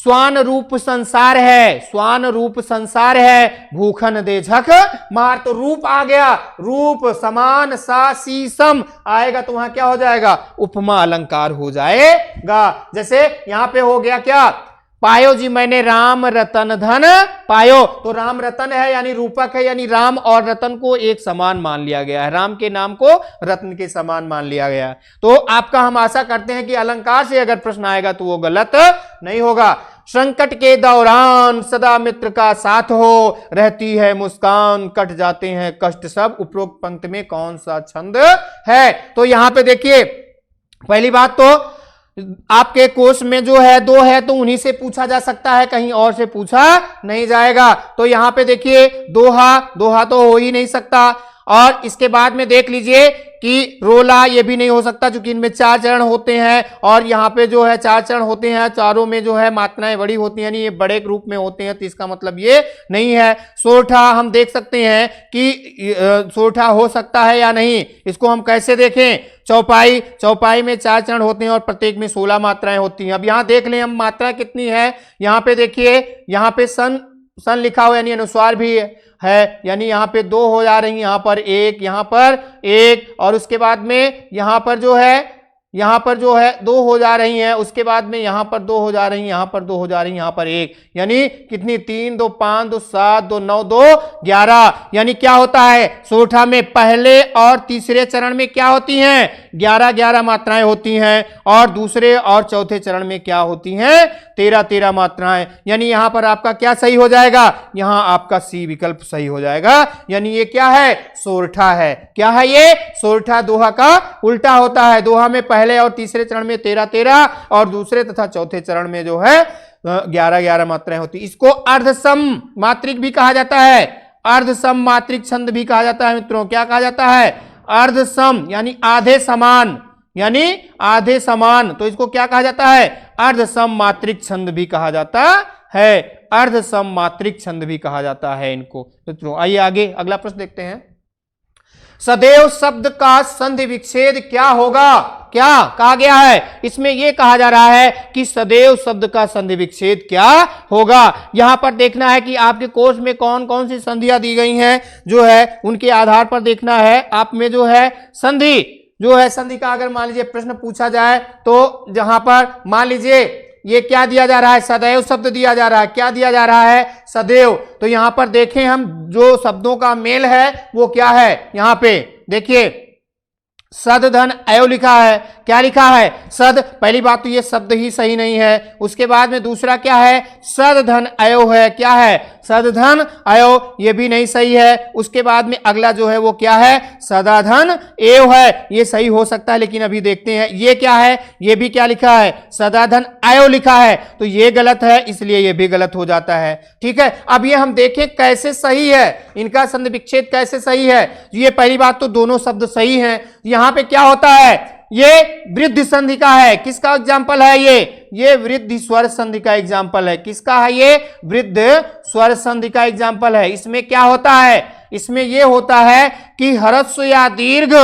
स्वान रूप संसार है, स्वान रूप संसार है, भूखन दे झक मार, तो रूप आ गया, रूप समान सा सी सम आएगा, तो वहां क्या हो जाएगा, उपमा अलंकार हो जाएगा। जैसे यहां पे हो गया क्या, पायो जी मैंने राम रतन धन पायो, तो राम रतन है यानी रूपक है, यानी राम और रतन को एक समान मान लिया गया है, राम के नाम को रत्न के समान मान लिया गया है। तो आपका हम आशा करते हैं कि अलंकार से अगर प्रश्न आएगा तो वो गलत नहीं होगा। संकट के दौरान सदा मित्र का साथ हो, रहती है मुस्कान, कट जाते हैं कष्ट सब, उपरोक्त पंक्ति में कौन सा छंद है। तो यहां पे देखिए, पहली बात तो आपके कोर्स में जो है दो है, तो उन्हीं से पूछा जा सकता है, कहीं और से पूछा नहीं जाएगा। तो यहां पे देखिए दोहा, दोहा तो हो ही नहीं सकता, और इसके बाद में देख लीजिए कि रोला, ये भी नहीं हो सकता क्योंकि इनमें 4 चरण होते हैं, और यहाँ पे जो है 4 चरण होते हैं, चारों में जो है मात्राएं बड़ी होती हैं, यानी ये बड़े रूप में होते हैं, तो इसका मतलब ये नहीं है। सोरठा हम देख सकते हैं कि सोरठा हो सकता है या नहीं, इसको हम कैसे देखें। चौपाई, चौपाई में 4 चरण होते हैं और प्रत्येक में 16 मात्राएं होती हैं। अब यहाँ देख लें हम मात्रा कितनी है, यहाँ पे देखिए, यहाँ पे सन लिखा हुआ यानी अनुस्वार भी है, यानी यहाँ पे 2 हो जा रही, यहाँ पर 1, यहाँ पर 1, और उसके बाद में यहाँ पर जो है 2 हो जा रही हैं, उसके बाद में यहाँ पर 2 हो जा रही, यहाँ पर 2 हो जा रही, यहाँ पर 1, यानी कितनी, 3, 2, 5, 2, 7, 2, 9, 2, 11, यानी क्या होता है, सोरठा में पहले और तीसरे चरण में क्या होती हैं, 11 मात्राएं होती हैं, और दूसरे और चौथे चरण में क्या होती हैं, 13 मात्राएं। यानी यहां पर आपका क्या सही हो जाएगा, यहां आपका सी विकल्प सही हो जाएगा, यानी ये क्या है, सोरठा है। क्या है ये, सोरठा दोहा का उल्टा होता है। दोहा में पहले और तीसरे चरण में 13 और दूसरे तथा चौथे चरण में जो है 11 मात्राएं होती। इसको अर्धसम मात्रिक भी कहा जाता है, अर्धसम मात्रिक छंद भी कहा जाता है मित्रों। क्या कहा जाता है, अर्धसम यानी आधे समान, यानी आधे समान, तो इसको क्या कहा जाता है, अर्धसम मात्रिक छंद भी कहा जाता है, अर्धसम मात्रिक छंद भी कहा जाता है इनको मित्रों। आइए आगे अगला प्रश्न देखते हैं। सदैव शब्द का संधि विच्छेद क्या होगा, क्या कहा गया है, इसमें यह कहा जा रहा है कि सदैव शब्द का संधि विच्छेद क्या होगा। यहां पर देखना है कि आपके कोर्स में कौन कौन सी संधियां दी गई हैं, जो है उनके आधार पर देखना है। आप में जो है संधि संधि का अगर मान लीजिए प्रश्न पूछा जाए, तो जहां पर मान लीजिए ये क्या दिया जा रहा है, सदैव शब्द दिया जा रहा है, क्या दिया जा रहा है, सदैव। तो यहां पर देखें हम जो शब्दों का मेल है वो क्या है, यहां पे देखिए सद धन अयो लिखा है। क्या लिखा है, सद, पहली बात तो ये शब्द ही सही नहीं है। उसके बाद में दूसरा क्या है, सद धन अयो है, क्या है, सद धन अयो, ये भी नहीं सही है। उसके बाद में अगला जो है वो क्या है, सदा धन एव है, ये सही हो सकता है, लेकिन अभी देखते हैं ये क्या है, ये भी क्या लिखा है, सदा धन अयो लिखा है, तो ये गलत है, इसलिए ये भी गलत हो जाता है। ठीक है, अब ये हम देखें कैसे सही है, इनका संधि विच्छेद कैसे सही है। ये पहली बात तो दोनों शब्द सही हैं। यहां पे क्या होता है, ये वृद्धि संधि का है, किसका एग्जाम्पल है, ये वृद्धि स्वर संधि का एग्जाम्पल है। किसका है, ये वृद्ध स्वर संधि का एग्जाम्पल है। इसमें क्या होता है, इसमें यह होता है कि ह्रस्व या दीर्घ,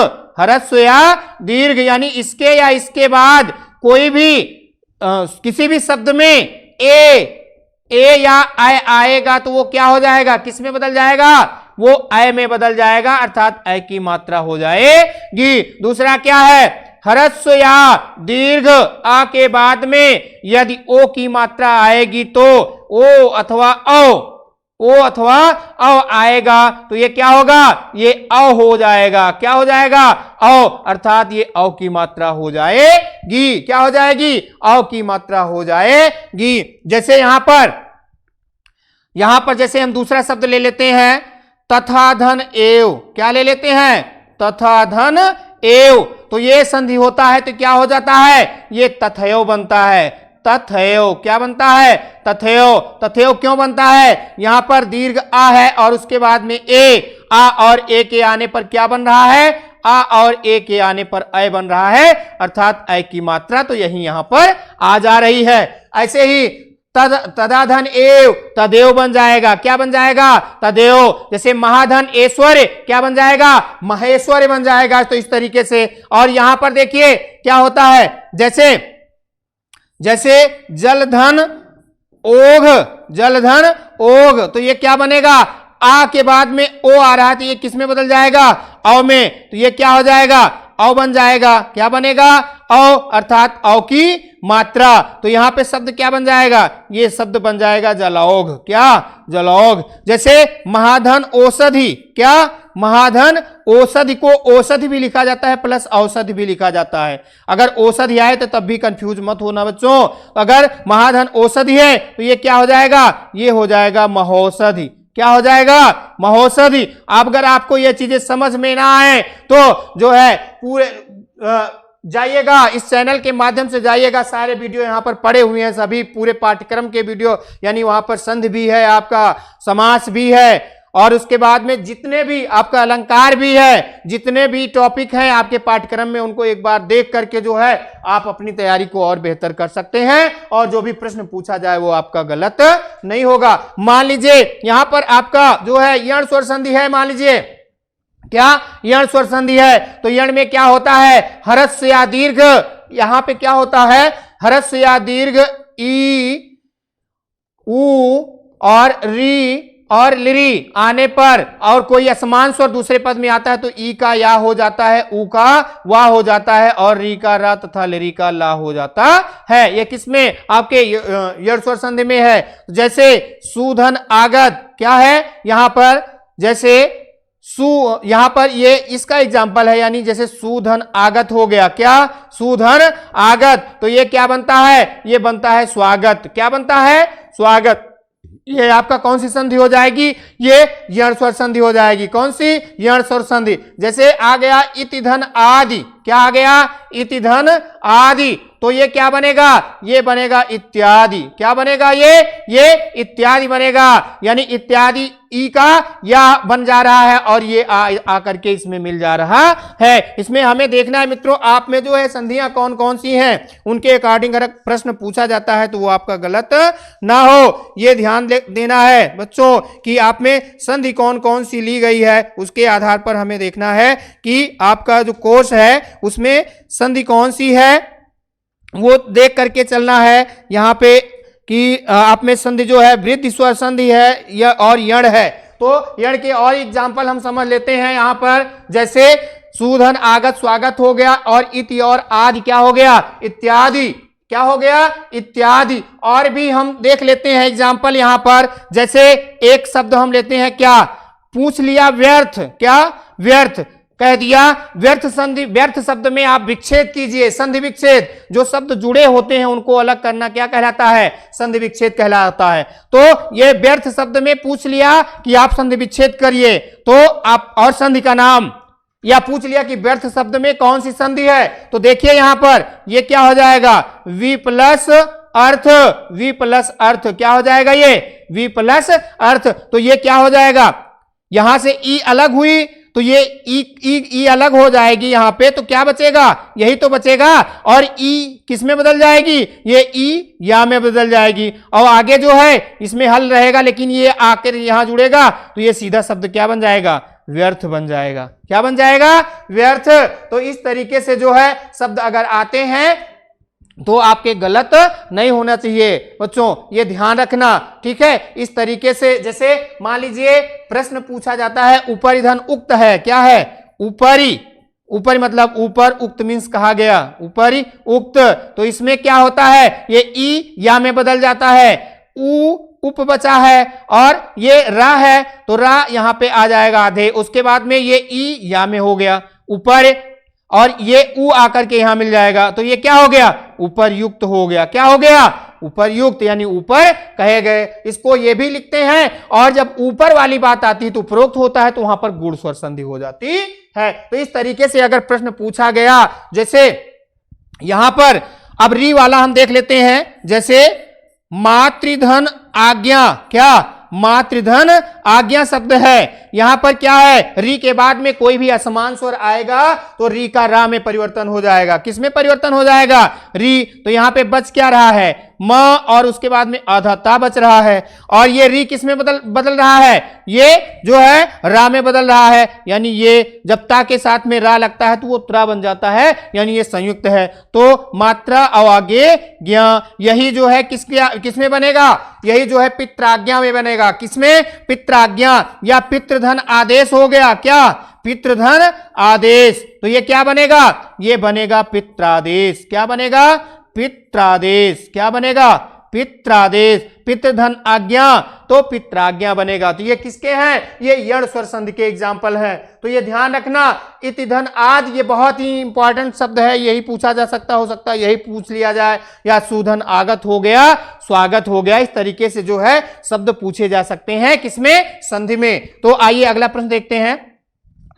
ह्रस्व या दीर्घ यानी इसके या इसके बाद कोई भी किसी भी शब्द में ए या आय आएगा तो वो क्या हो जाएगा, किस में बदल जाएगा, वो अय में बदल जाएगा, अर्थात अय की मात्रा हो जाएगी। दूसरा क्या है, ह्रस्व या दीर्घ आ के बाद में यदि ओ की मात्रा आएगी तो ओ अथवा ओ अथवा औ आएगा तो ये क्या होगा, ये औ हो जाएगा। क्या हो जाएगा, औ, अर्थात ये औ की मात्रा हो जाएगी। क्या हो जाएगी, औ की मात्रा हो जाएगी। जैसे यहां पर जैसे हम दूसरा शब्द ले लेते हैं तथा धन एव। क्या ले लेते हैं, तथा धन एव, तो ये संधि होता है तो क्या हो जाता है, ये तथैव बनता है। तथैव क्या बनता है, तथैव। तथैव क्यों बनता है, यहां पर दीर्घ आ है और उसके बाद में ए, आ और ए के आने पर क्या बन रहा है, आ और ए के आने पर अय बन रहा है, अर्थात अय की मात्रा तो यही यहां पर आ जा रही है। ऐसे ही तदाधन एव, तदेव बन जाएगा। क्या बन जाएगा, तदेव। जैसे महाधन ऐश्वर्य, क्या बन जाएगा, महेश्वर्य बन जाएगा। तो इस तरीके से, और यहां पर देखिए क्या होता है, जैसे जलधन ओघ, जलधन ओघ, तो ये क्या बनेगा, आ के बाद में ओ आ रहा है तो ये किस में बदल जाएगा, औ में, तो ये क्या हो जाएगा, औ बन जाएगा। क्या बनेगा, औ, अर्थात औ की मात्रा। तो यहां पे शब्द क्या बन जाएगा, ये शब्द बन जाएगा जलौघ। क्या, जलौघ। जैसे महाधन औषधि, क्या, महाधन औषधि को औषधि भी लिखा जाता है प्लस औषधि भी लिखा जाता है। अगर औषधि आए तो तब भी कंफ्यूज मत होना बच्चों। अगर महाधन औषधि है तो ये क्या हो जाएगा, ये हो जाएगा महौषधि। क्या हो जाएगा, महौषधि। अब अगर आपको ये चीजें समझ में ना आए तो जो है पूरे जाइएगा, इस चैनल के माध्यम से जाइएगा, सारे वीडियो यहाँ पर पड़े हुए हैं, सभी पूरे पाठ्यक्रम के वीडियो, यानी वहां पर संधि भी है, आपका समास भी है, और उसके बाद में जितने भी आपका अलंकार भी है, जितने भी टॉपिक हैं आपके पाठ्यक्रम में, उनको एक बार देख करके जो है आप अपनी तैयारी को और बेहतर कर सकते हैं, और जो भी प्रश्न पूछा जाए वो आपका गलत नहीं होगा। मान लीजिए यहां पर आपका जो है यण स्वर संधि है, मान लीजिए क्या, यण स्वर संधि है, तो यण में क्या होता है, ह्रस्व या दीर्घ, यहां पे क्या होता है, ह्रस्व या दीर्घ, ई, ऊ और री और लिरी आने पर, और कोई असमान स्वर दूसरे पद में आता है तो ई का या हो जाता है, ऊ का वा हो जाता है, और री का रा तथा लिरी का ला हो जाता है। ये किसमें, आपके यण स्वर संधि में है। जैसे सुधन आगत, क्या है यहां पर, जैसे यहां पर ये इसका एग्जाम्पल है, यानी जैसे सुधन आगत हो गया। क्या, सुधन आगत, तो ये क्या बनता है, ये बनता है स्वागत। क्या बनता है, स्वागत। ये आपका कौन सी संधि हो जाएगी, ये यण स्वर संधि हो जाएगी। कौन सी, यण स्वर संधि। जैसे आ गया इति धन आदि, क्या आ गया, इति धन आदि, तो ये क्या बनेगा, ये बनेगा इत्यादि। क्या बनेगा, ये इत्यादि बनेगा, यानी इत्यादि ई का या बन जा रहा है, और ये आ करके इसमें मिल जा रहा है। इसमें हमें देखना है मित्रों, आप में जो है संधियां कौन कौन सी हैं, उनके अकॉर्डिंग अगर प्रश्न पूछा जाता है तो वो आपका गलत ना हो, ये ध्यान देना है बच्चों कि आप में संधि कौन कौन सी ली गई है, उसके आधार पर हमें देखना है कि आपका जो कोर्स है उसमें संधि कौन सी है, वो देख करके चलना है। यहाँ पे कि आप में संधि जो है वृद्धि स्वर संधि है या और यण है, तो यण के और एग्जाम्पल हम समझ लेते हैं। यहाँ पर जैसे सुधन आगत स्वागत हो गया, और इति और आदि क्या हो गया, इत्यादि। क्या हो गया, इत्यादि। और भी हम देख लेते हैं एग्जाम्पल यहाँ पर, जैसे एक शब्द हम लेते हैं, क्या, पूछ लिया व्यर्थ। क्या, व्यर्थ कह दिया, व्यर्थ संधि, व्यर्थ शब्द में आप विच्छेद कीजिए, संधि विच्छेद। जो शब्द जुड़े होते हैं उनको अलग करना क्या कहलाता है, संधि विच्छेद कहलाता है। तो ये व्यर्थ शब्द में पूछ लिया कि आप संधि विच्छेद करिए, तो आप और संधि का नाम, या पूछ लिया कि व्यर्थ शब्द में कौन सी संधि है, तो देखिए यहां पर ये क्या हो जाएगा, V plus earth, V plus earth. क्या हो जाएगा, ये वी प्लस अर्थ। तो ये क्या हो जाएगा, यहां से ई अलग हुई तो ये ई अलग हो जाएगी यहाँ पे, तो क्या बचेगा, यही तो बचेगा, और ई किस में बदल जाएगी, ये ई या में बदल जाएगी, और आगे जो है इसमें हल रहेगा, लेकिन ये आकर यहां जुड़ेगा तो ये सीधा शब्द क्या बन जाएगा, व्यर्थ बन जाएगा। क्या बन जाएगा, व्यर्थ। तो इस तरीके से जो है शब्द अगर आते हैं तो आपके गलत नहीं होना चाहिए बच्चों, ये ध्यान रखना, ठीक है। इस तरीके से जैसे मान लीजिए प्रश्न पूछा जाता है, ऊपरी धन उक्त है, क्या है, ऊपरी, ऊपरी मतलब ऊपर, उक्त मीन्स कहा गया, ऊपरी उक्त। तो इसमें क्या होता है, ये ई या में बदल जाता है, ऊ उप बचा है और ये रा है तो रा यहां पे आ जाएगा आधे। उसके बाद में ये ई या में हो गया ऊपर और ये ऊ आकर के यहां मिल जाएगा तो ये क्या हो गया, ऊपर युक्त हो गया। क्या हो गया, ऊपर युक्त, यानी ऊपर कहे गए। इसको ये भी लिखते हैं और जब ऊपर वाली बात आती है तो उपरोक्त होता है तो वहां पर गुण स्वर संधि हो जाती है। तो इस तरीके से अगर प्रश्न पूछा गया, जैसे यहां पर अब री वाला हम देख लेते हैं, जैसे मातृधन आज्ञा, क्या मातृधन आज्ञा शब्द है, यहां पर क्या है, री के बाद में कोई भी असमान स्वर आएगा तो री का रा में परिवर्तन हो जाएगा। किसमें परिवर्तन हो जाएगा, री। तो यहां पे बच क्या रहा है, म और उसके बाद में आधा ता बच रहा है और ये री किसमें बदल रहा है, ये जो है रा में बदल रहा है। यानी ये जब ता के साथ में रा लगता है तो वो त्रा बन जाता है, यानी ये संयुक्त है। तो मात्रा अवागे ज्ञा, यही जो है किसमें बनेगा, यही जो है पित्राज्ञा में बनेगा। किसमें, पित्राज्ञा या पितृधन आदेश हो गया। क्या, पितृधन आदेश। तो ये क्या बनेगा, ये बनेगा पित्रादेश। क्या बनेगा, पित्रादेश। क्या बनेगा, पित्रादेश। पितृधन आज्ञा तो पित्राज्ञा बनेगा। तो ये किसके हैं, ये यण स्वर संधि के एग्जाम्पल हैं। तो ये ध्यान रखना, इति धन आज ये बहुत ही इंपॉर्टेंट शब्द है, यही पूछा जा सकता, हो सकता है यही पूछ लिया जाए, या सुधन आगत हो गया, स्वागत हो गया, इस तरीके से जो है शब्द पूछे जा सकते हैं। किसमें, संधि में। तो आइए अगला प्रश्न देखते हैं।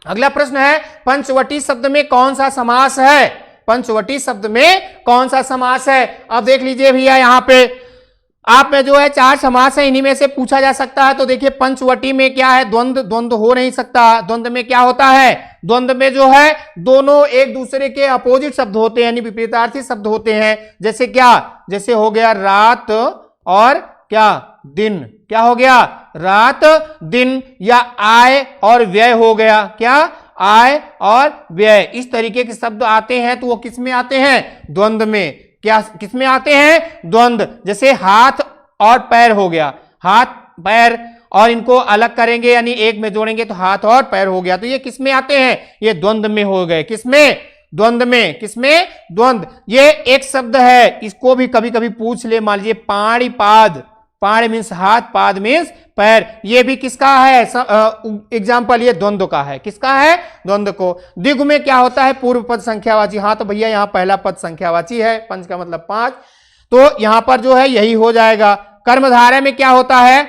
अगला प्रश्न है, पंचवटी शब्द में कौन सा समास है, पंचवटी शब्द में कौन सा समास है। अब देख लीजिए भैया, यहां पे आप में जो है 4 समास है, इन्हीं में से पूछा जा सकता है। तो देखिए पंचवटी में क्या है, द्वंद्व, द्वंद्व हो नहीं सकता। द्वंद्व में क्या होता है, द्वंद्व में जो है दोनों एक दूसरे के अपोजिट शब्द होते हैं, यानी विपरीतार्थी शब्द होते हैं। जैसे क्या, जैसे हो गया रात और क्या, दिन। क्या हो गया, रात दिन, या आय और व्यय हो गया। क्या, आय और व्यय। इस तरीके के शब्द आते हैं तो वो किस में आते हैं, द्वंद्व में। क्या, किसमें आते हैं, द्वंद्व। जैसे हाथ और पैर हो गया, हाथ पैर, और इनको अलग करेंगे यानी एक में जोड़ेंगे तो हाथ और पैर हो गया। तो ये किसमें आते हैं, ये द्वंद्व में हो गए। किसमें, द्वंद्व में। किसमें, द्वंद्व। ये एक शब्द है, इसको भी कभी कभी पूछ ले, मान लीजिए पाणिपाद, पाण मीन्स हाथ, पाद मीन्स पैर, ये भी किसका है एग्जाम्पल, ये द्वंद्व का है। किसका है, द्वंद्व को। द्विगु में क्या होता है, पूर्व पद संख्यावाची। हाँ तो भैया यहाँ पहला पद संख्यावाची है, पंच का मतलब 5, तो यहां पर जो है यही हो जाएगा। कर्मधारय में क्या होता है,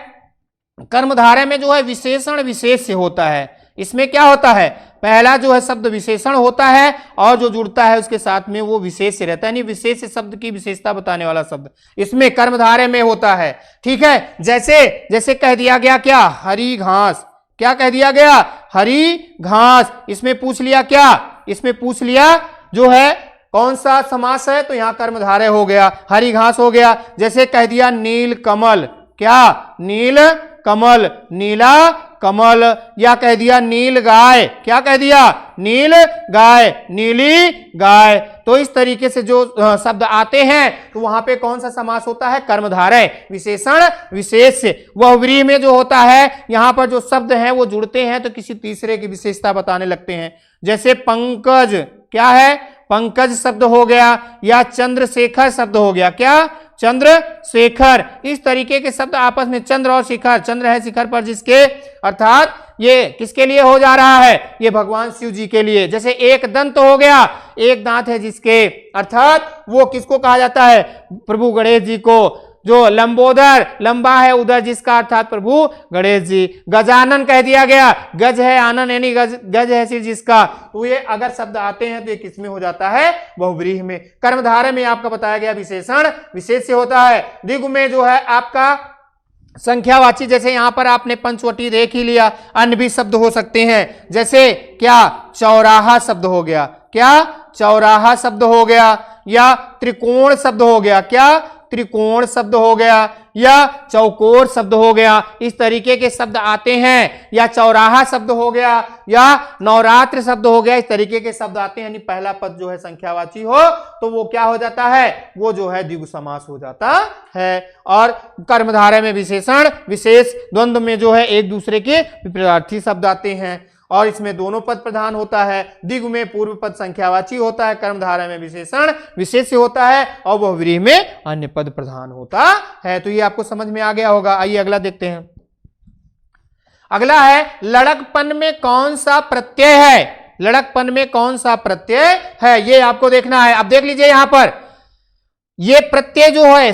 कर्मधारय में जो है विशेषण विशेष से होता है। इसमें क्या होता है, पहला जो है शब्द विशेषण होता है और जो जुड़ता है उसके साथ में वो विशेष से रहता है, यानी विशेष शब्द की विशेषता बताने वाला शब्द इसमें कर्मधारय में होता है। ठीक है, जैसे कह दिया गया क्या, हरी घास। क्या कह दिया गया, हरी घास। इसमें पूछ लिया क्या, इसमें पूछ लिया जो है कौन सा समास है, तो यहां कर्मधारय हो गया, हरी घास हो गया। जैसे कह दिया नील कमल। क्या, नील कमल, नीला कमल। या कह दिया नील गाय। क्या कह दिया, नील गाय, नीली गाय। तो इस तरीके से जो शब्द आते हैं तो वहां पे कौन सा समास होता है, कर्मधारय, विशेषण विशेष से। बहुव्रीहि में जो होता है, यहां पर जो शब्द हैं वो जुड़ते हैं तो किसी तीसरे की विशेषता बताने लगते हैं। जैसे पंकज, क्या है, पंकज शब्द हो गया, या चंद्रशेखर शब्द हो गया। क्या, चंद्रशेखर। इस तरीके के शब्द आपस में, चंद्र और शिखर, चंद्र है शिखर पर जिसके, अर्थात ये किसके लिए हो जा रहा है, ये भगवान शिव जी के लिए। जैसे एक दंत हो गया, एक दांत है जिसके, अर्थात वो किसको कहा जाता है, प्रभु गणेश जी को। जो लंबोदर, लंबा है उधर जिसका, अर्थात प्रभु गणेश जी। गजानन कह दिया गया, गज है आनन यानी गज है शिव जिसका। तो ये अगर शब्द आते हैं तो ये किसमें हो जाता है, बहुव्रीहि में। कर्मधारय में आपका बताया गया विशेषण विशेष से होता है। द्विगु में जो है आपका संख्यावाची, जैसे यहां पर आपने पंचवटी देख ही लिया, अन्य भी शब्द हो सकते हैं। जैसे क्या, चौराहा शब्द हो गया। क्या, चौराहा शब्द हो गया, या त्रिकोण शब्द हो गया। क्या, त्रिकोण शब्द हो गया, या चौकोर शब्द हो गया। इस तरीके के शब्द आते हैं, या चौराहा शब्द हो गया, या नवरात्र शब्द हो गया। इस तरीके के शब्द आते हैं, यानी पहला पद जो है संख्यावाची हो तो वो क्या हो जाता है, वो जो है द्विगु समास हो जाता है। और कर्मधारय में विशेषण विशेष, द्वंद्व में जो है एक दूसरे के विपरीतार्थी शब्द आते हैं। और इसमें दोनों पद प्रधान होता है, द्विगु में पूर्व पद संख्यावाची होता है, कर्मधारय में विशेषण विशेष्य होता है और वह व्रीहि में अन्य पद प्रधान होता है। तो ये आपको समझ में आ गया होगा। आइए अगला देखते हैं। अगला है लड़कपन में कौन सा प्रत्यय है। लड़कपन में कौन सा प्रत्यय है ये आपको देखना है। अब देख लीजिए यहां पर ये प्रत्यय जो है,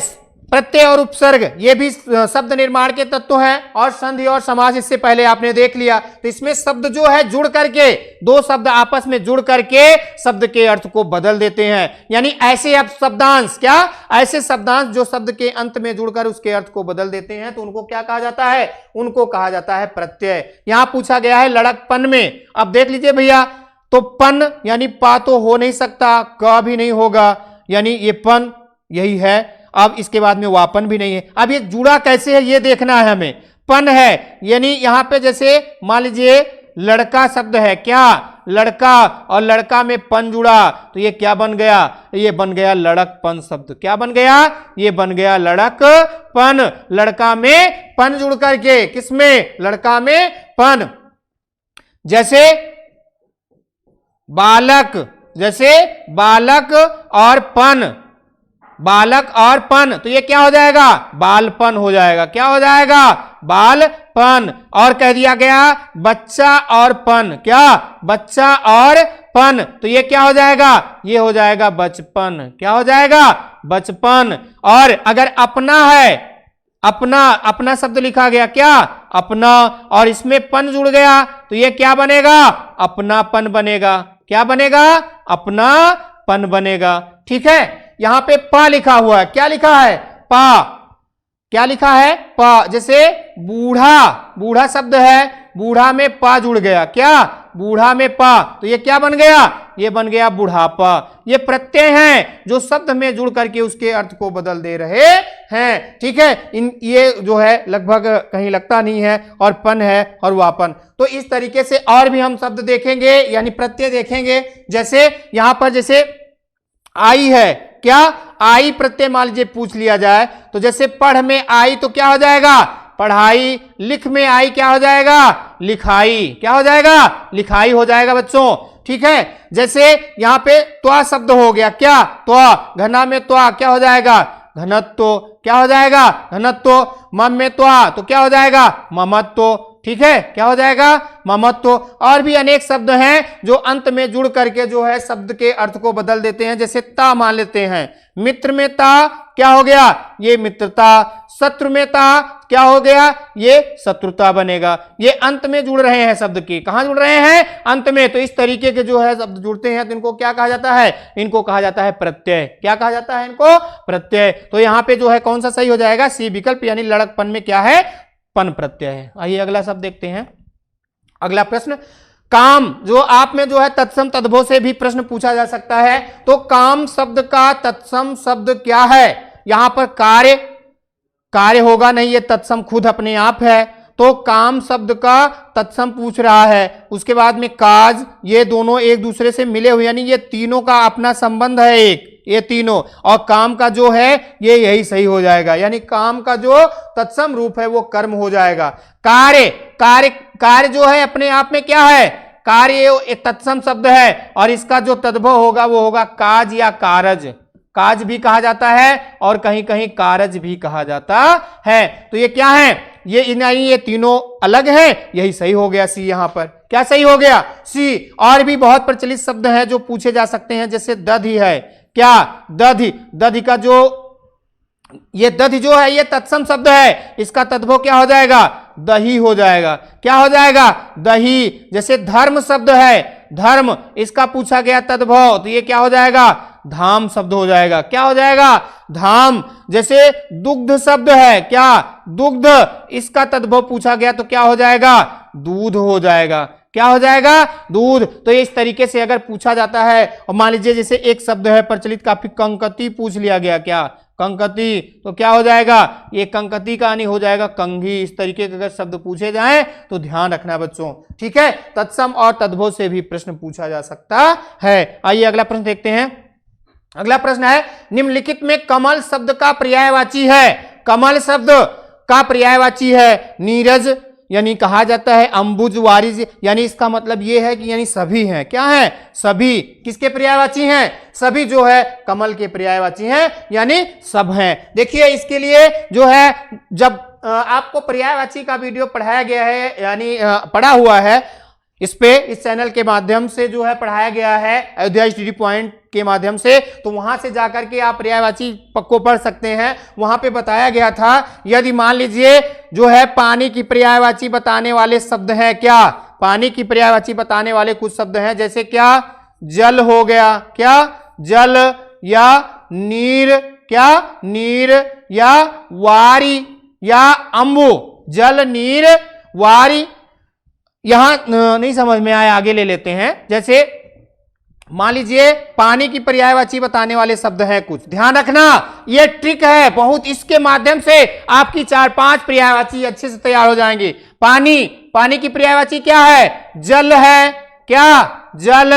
प्रत्यय और उपसर्ग ये भी शब्द निर्माण के तत्व हैं और संधि और समास इससे पहले आपने देख लिया। तो इसमें शब्द जो है जुड़ करके, दो शब्द आपस में जुड़ करके शब्द के अर्थ को बदल देते हैं। यानी ऐसे अब शब्दांश, क्या ऐसे शब्दांश जो शब्द के अंत में जुड़कर उसके अर्थ को बदल देते हैं, तो उनको क्या कहा जाता है, उनको कहा जाता है प्रत्यय। यहां पूछा गया है लड़कपन में। अब देख लीजिए भैया, तो पन यानी पा तो हो नहीं सकता, क भी नहीं होगा, यानी ये पन यही है। अब इसके बाद में वापन भी नहीं है। अब ये जुड़ा कैसे है ये देखना है हमें। पन है यानी यहां पे जैसे मान लीजिए लड़का शब्द है, क्या लड़का, और लड़का में पन जुड़ा, तो ये क्या बन गया, ये बन गया लड़कपन शब्द। क्या बन गया, ये बन गया लड़कपन। लड़का में पन जुड़ करके, किसमें, लड़का में पन। जैसे बालक, जैसे बालक और पन, बालक और पन, तो ये क्या हो जाएगा, बालपन हो जाएगा। क्या हो जाएगा, बालपन। और कह दिया गया बच्चा और पन, क्या बच्चा और पन, तो ये क्या हो जाएगा, ये हो जाएगा बचपन। क्या हो जाएगा, बचपन। और अगर अपना है, अपना, अपना शब्द लिखा गया, क्या अपना, और इसमें पन जुड़ गया, तो ये क्या बनेगा, अपनापन बनेगा। क्या बनेगा, अपनापन बनेगा। ठीक है। यहां पे पा लिखा हुआ है, क्या लिखा है, पा, क्या लिखा है, पा। जैसे बूढ़ा, बूढ़ा शब्द है, बूढ़ा में पा जुड़ गया, क्या बूढ़ा में पा, तो ये क्या बन गया, ये बन गया बुढ़ापा। ये प्रत्यय हैं जो शब्द में जुड़ करके उसके अर्थ को बदल दे रहे हैं। ठीक है। ये जो है लगभग कहीं लगता नहीं है, और पन है और वापन। तो इस तरीके से और भी हम शब्द देखेंगे, यानी प्रत्यय देखेंगे। जैसे यहां पर जैसे आई है, क्या आई प्रत्यय मान लीजिए पूछ लिया जाए, तो जैसे पढ़ में आई तो क्या हो जाएगा, पढ़ाई। लिख में आई क्या हो जाएगा, लिखाई। क्या हो जाएगा, लिखाई हो जाएगा बच्चों। ठीक है। जैसे यहां पे त्वा शब्द हो गया, क्या त्वा, घना में त्वा क्या हो जाएगा, घनत्व। क्या हो जाएगा, घनत्व। मम में त्वा तो क्या हो जाएगा, ममत्व। ठीक है। क्या हो जाएगा, ममत्व। और भी अनेक शब्द हैं जो अंत में जुड़ करके जो है शब्द के अर्थ को बदल देते हैं। जैसे ता मान लेते हैं, मित्र में ता क्या हो गया, ये मित्रता। शत्रु में ता क्या हो गया, ये शत्रुता बनेगा। ये अंत में जुड़ रहे हैं शब्द के, कहां जुड़ रहे हैं, अंत में। तो इस तरीके के जो है शब्द जुड़ते हैं तो इनको क्या कहा जाता है, इनको कहा जाता है प्रत्यय। क्या कहा जाता है, इनको प्रत्यय। तो यहां पे जो है कौन सा सही हो जाएगा, सी विकल्प, यानी लड़कपन में क्या है, पन प्रत्यय है। आइए अगला शब्द देखते हैं। अगला प्रश्न, काम, जो आप में जो है तत्सम तद्भव से भी प्रश्न पूछा जा सकता है। तो काम शब्द का तत्सम शब्द क्या है। यहां पर कार्य, कार्य होगा नहीं, ये तत्सम खुद अपने आप है। तो काम शब्द का तत्सम पूछ रहा है। उसके बाद में काज, ये दोनों एक दूसरे से मिले हुए, यानी ये तीनों का अपना संबंध है एक, ये तीनों। और काम का जो है ये यही सही हो जाएगा, यानी काम का जो तत्सम रूप है वो कर्म हो जाएगा। कार्य, कार्य, कार्य जो है अपने आप में क्या है, कार्य एक तत्सम शब्द है, और इसका जो तद्भव होगा वो होगा काज या कारज। काज भी कहा जाता है और कहीं कहीं कारज भी कहा जाता है। तो ये क्या है, ये तीनों अलग हैं, यही सही हो गया सी। यहां पर क्या सही हो गया, सी। और भी बहुत प्रचलित शब्द हैं जो पूछे जा सकते हैं, जैसे दधि है, क्या दधि, दधि का जो ये दधि जो है ये तत्सम शब्द है, इसका तद्भव क्या हो जाएगा, दही हो जाएगा। क्या हो जाएगा, दही। जैसे धर्म शब्द है, धर्म, इसका पूछा गया तद्भव, तो ये क्या हो जाएगा, धाम शब्द हो जाएगा। क्या हो जाएगा, धाम। जैसे दुग्ध शब्द है, क्या दुग्ध, इसका तद्भव पूछा गया तो क्या हो जाएगा, दूध हो जाएगा। क्या हो जाएगा, दूध। तो इस तरीके से अगर पूछा जाता है, और मान लीजिए जैसे एक शब्द है प्रचलित काफी, कंकती पूछ लिया गया, क्या कंकती, तो क्या हो जाएगा, ये कंकती का नहीं हो जाएगा कंघी। इस तरीके के अगर शब्द पूछे जाएं तो ध्यान रखना बच्चों। ठीक है। तत्सम और तद्भव से भी प्रश्न पूछा जा सकता है। आइए अगला प्रश्न देखते हैं। अगला प्रश्न है, निम्नलिखित में कमल शब्द का पर्यायवाची है। कमल शब्द का पर्यायवाची है नीरज, यानी कहा जाता है अंबुज वारिज, यानी इसका मतलब ये है कि यानी सभी हैं। क्या है? सभी। किसके पर्यायवाची हैं? सभी जो है कमल के पर्यायवाची हैं, यानी सब हैं। देखिए इसके लिए जो है जब आपको पर्यायवाची का वीडियो पढ़ाया गया है, यानी पढ़ा हुआ है इस चैनल के माध्यम से जो है पढ़ाया गया है, अयोध्या स्टडी पॉइंट के माध्यम से, तो वहां से जाकर के आप पर्यायवाची को पढ़ सकते हैं। वहां पे बताया गया था, यदि मान लीजिए जो है पानी की पर्यायवाची बताने वाले शब्द हैं, क्या पानी की पर्यायवाची बताने वाले कुछ शब्द हैं, जैसे क्या जल हो गया, क्या जल, या नीर, क्या नीर, या वारी, या अंबु। जल, नीर, वारी। यहां नहीं समझ में आया, आगे ले लेते हैं। जैसे मान लीजिए पानी की पर्यायवाची बताने वाले शब्द हैं कुछ, ध्यान रखना ये ट्रिक है बहुत, इसके माध्यम से आपकी 4-5 पर्यायवाची अच्छे से तैयार हो जाएंगे। पानी की पर्यायवाची क्या है? जल है, क्या जल,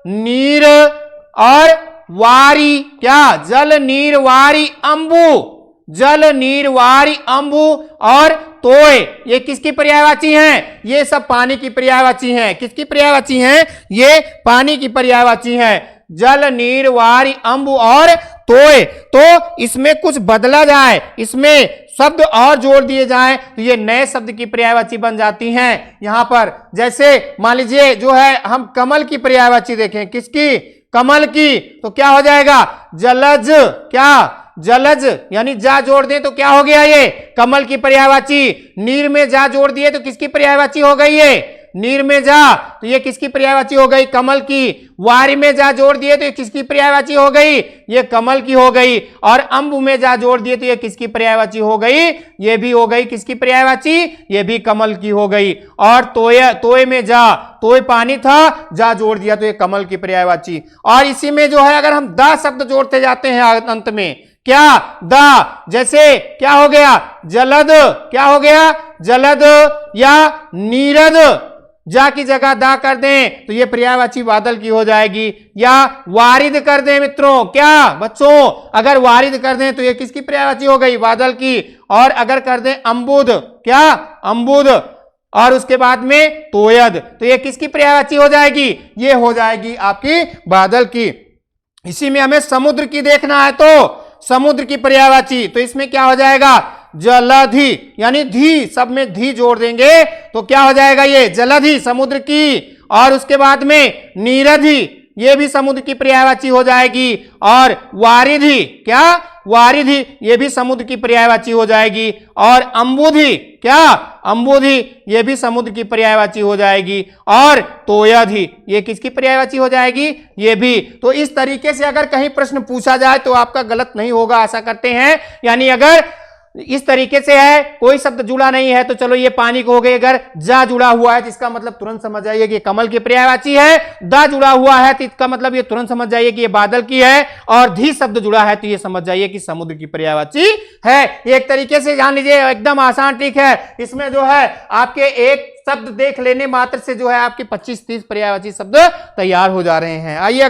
नीर और वारी, क्या जल, नीर, वारी, अंबु। जल, नीर, वारी, अंबु और तोय, ये किसकी पर्यायवाची हैं? ये सब पानी की पर्यायवाची हैं। किसकी पर्यायवाची हैं? ये पानी की पर्यायवाची हैं। जल, नीर, वारी, अंबु और तोय। तो इसमें कुछ बदला जाए, इसमें शब्द और जोड़ दिए जाएं तो ये नए शब्द की पर्यायवाची बन जाती हैं। यहां पर जैसे मान लीजिए जो है हम कमल की पर्यायवाची देखें, किसकी? कमल की। तो क्या हो जाएगा? जलज, क्या जलज, यानी जा जोड़ दें तो क्या हो गया? ये कमल की पर्यायवाची। नीर में जा जोड़ दिए तो किसकी पर्यायवाची हो गई? ये नीर में जा, तो ये किसकी पर्यायवाची हो गई? कमल की। वारी में जा जोड़ दिए तो ये किसकी पर्यायवाची हो गई? ये कमल की हो गई। और अंबु में जा जोड़ दिए तो ये किसकी पर्यायवाची हो गई? ये भी हो गई किसकी पर्यायवाची? ये भी कमल की हो गई। और तोय में जा, तोय पानी था, जा जोड़ दिया तो ये कमल की पर्यायवाची। और इसी में जो है अगर हम द शब्द जोड़ते जाते हैं अंत में, क्या द, जैसे क्या हो गया? जलद, क्या हो गया? जलद, या नीरद, जा की जगह दा कर दें तो ये पर्यायवाची बादल की हो जाएगी। या वारिद कर दें मित्रों, क्या बच्चों, अगर वारिद कर दें तो ये किसकी पर्यायवाची हो गई? बादल की। और अगर कर दें अंबुद, क्या अंबुद, और उसके बाद में तोयद, तो ये किसकी पर्यायवाची हो जाएगी? ये हो जाएगी आपकी बादल की। इसी में हमें समुद्र की देखना है तो समुद्र की पर्यायवाची, तो इसमें क्या हो जाएगा? जलधि, यानी धी, सब में धी जोड़ देंगे तो क्या हो जाएगा? ये जलधि, समुद्र की। और उसके बाद में नीरधि, ये भी समुद्र की पर्यायवाची हो जाएगी। और वारिधि, क्या वारिधि, ये भी समुद्र की पर्यायवाची हो जाएगी। और अंबुधि, क्या अंबुधि, ये भी समुद्र की पर्यायवाची हो जाएगी। और तोयधि, ये किसकी पर्यायवाची हो जाएगी? ये भी। तो इस तरीके से अगर कहीं प्रश्न पूछा जाए तो आपका गलत नहीं होगा, आशा करते हैं। यानी अगर इस तरीके से है, कोई शब्द जुड़ा नहीं है तो चलो ये पानी को हो गई, अगर जा जुड़ा हुआ है तो इसका मतलब तुरंत समझ जाइए कि ये कमल की पर्यायवाची है। दा जुड़ा हुआ है तो इसका मतलब ये तुरंत समझ जाइए कि ये बादल की है। और धी शब्द जुड़ा है तो ये समझ जाइए कि समुद्र की पर्यायवाची है। एक तरीके से जान लीजिए, एकदम आसान ट्रिक है। इसमें जो है आपके एक शब्द देख लेने मात्र से जो है आपके 25-30 पर्यायवाची शब्द तैयार हो जा रहे हैं। आइए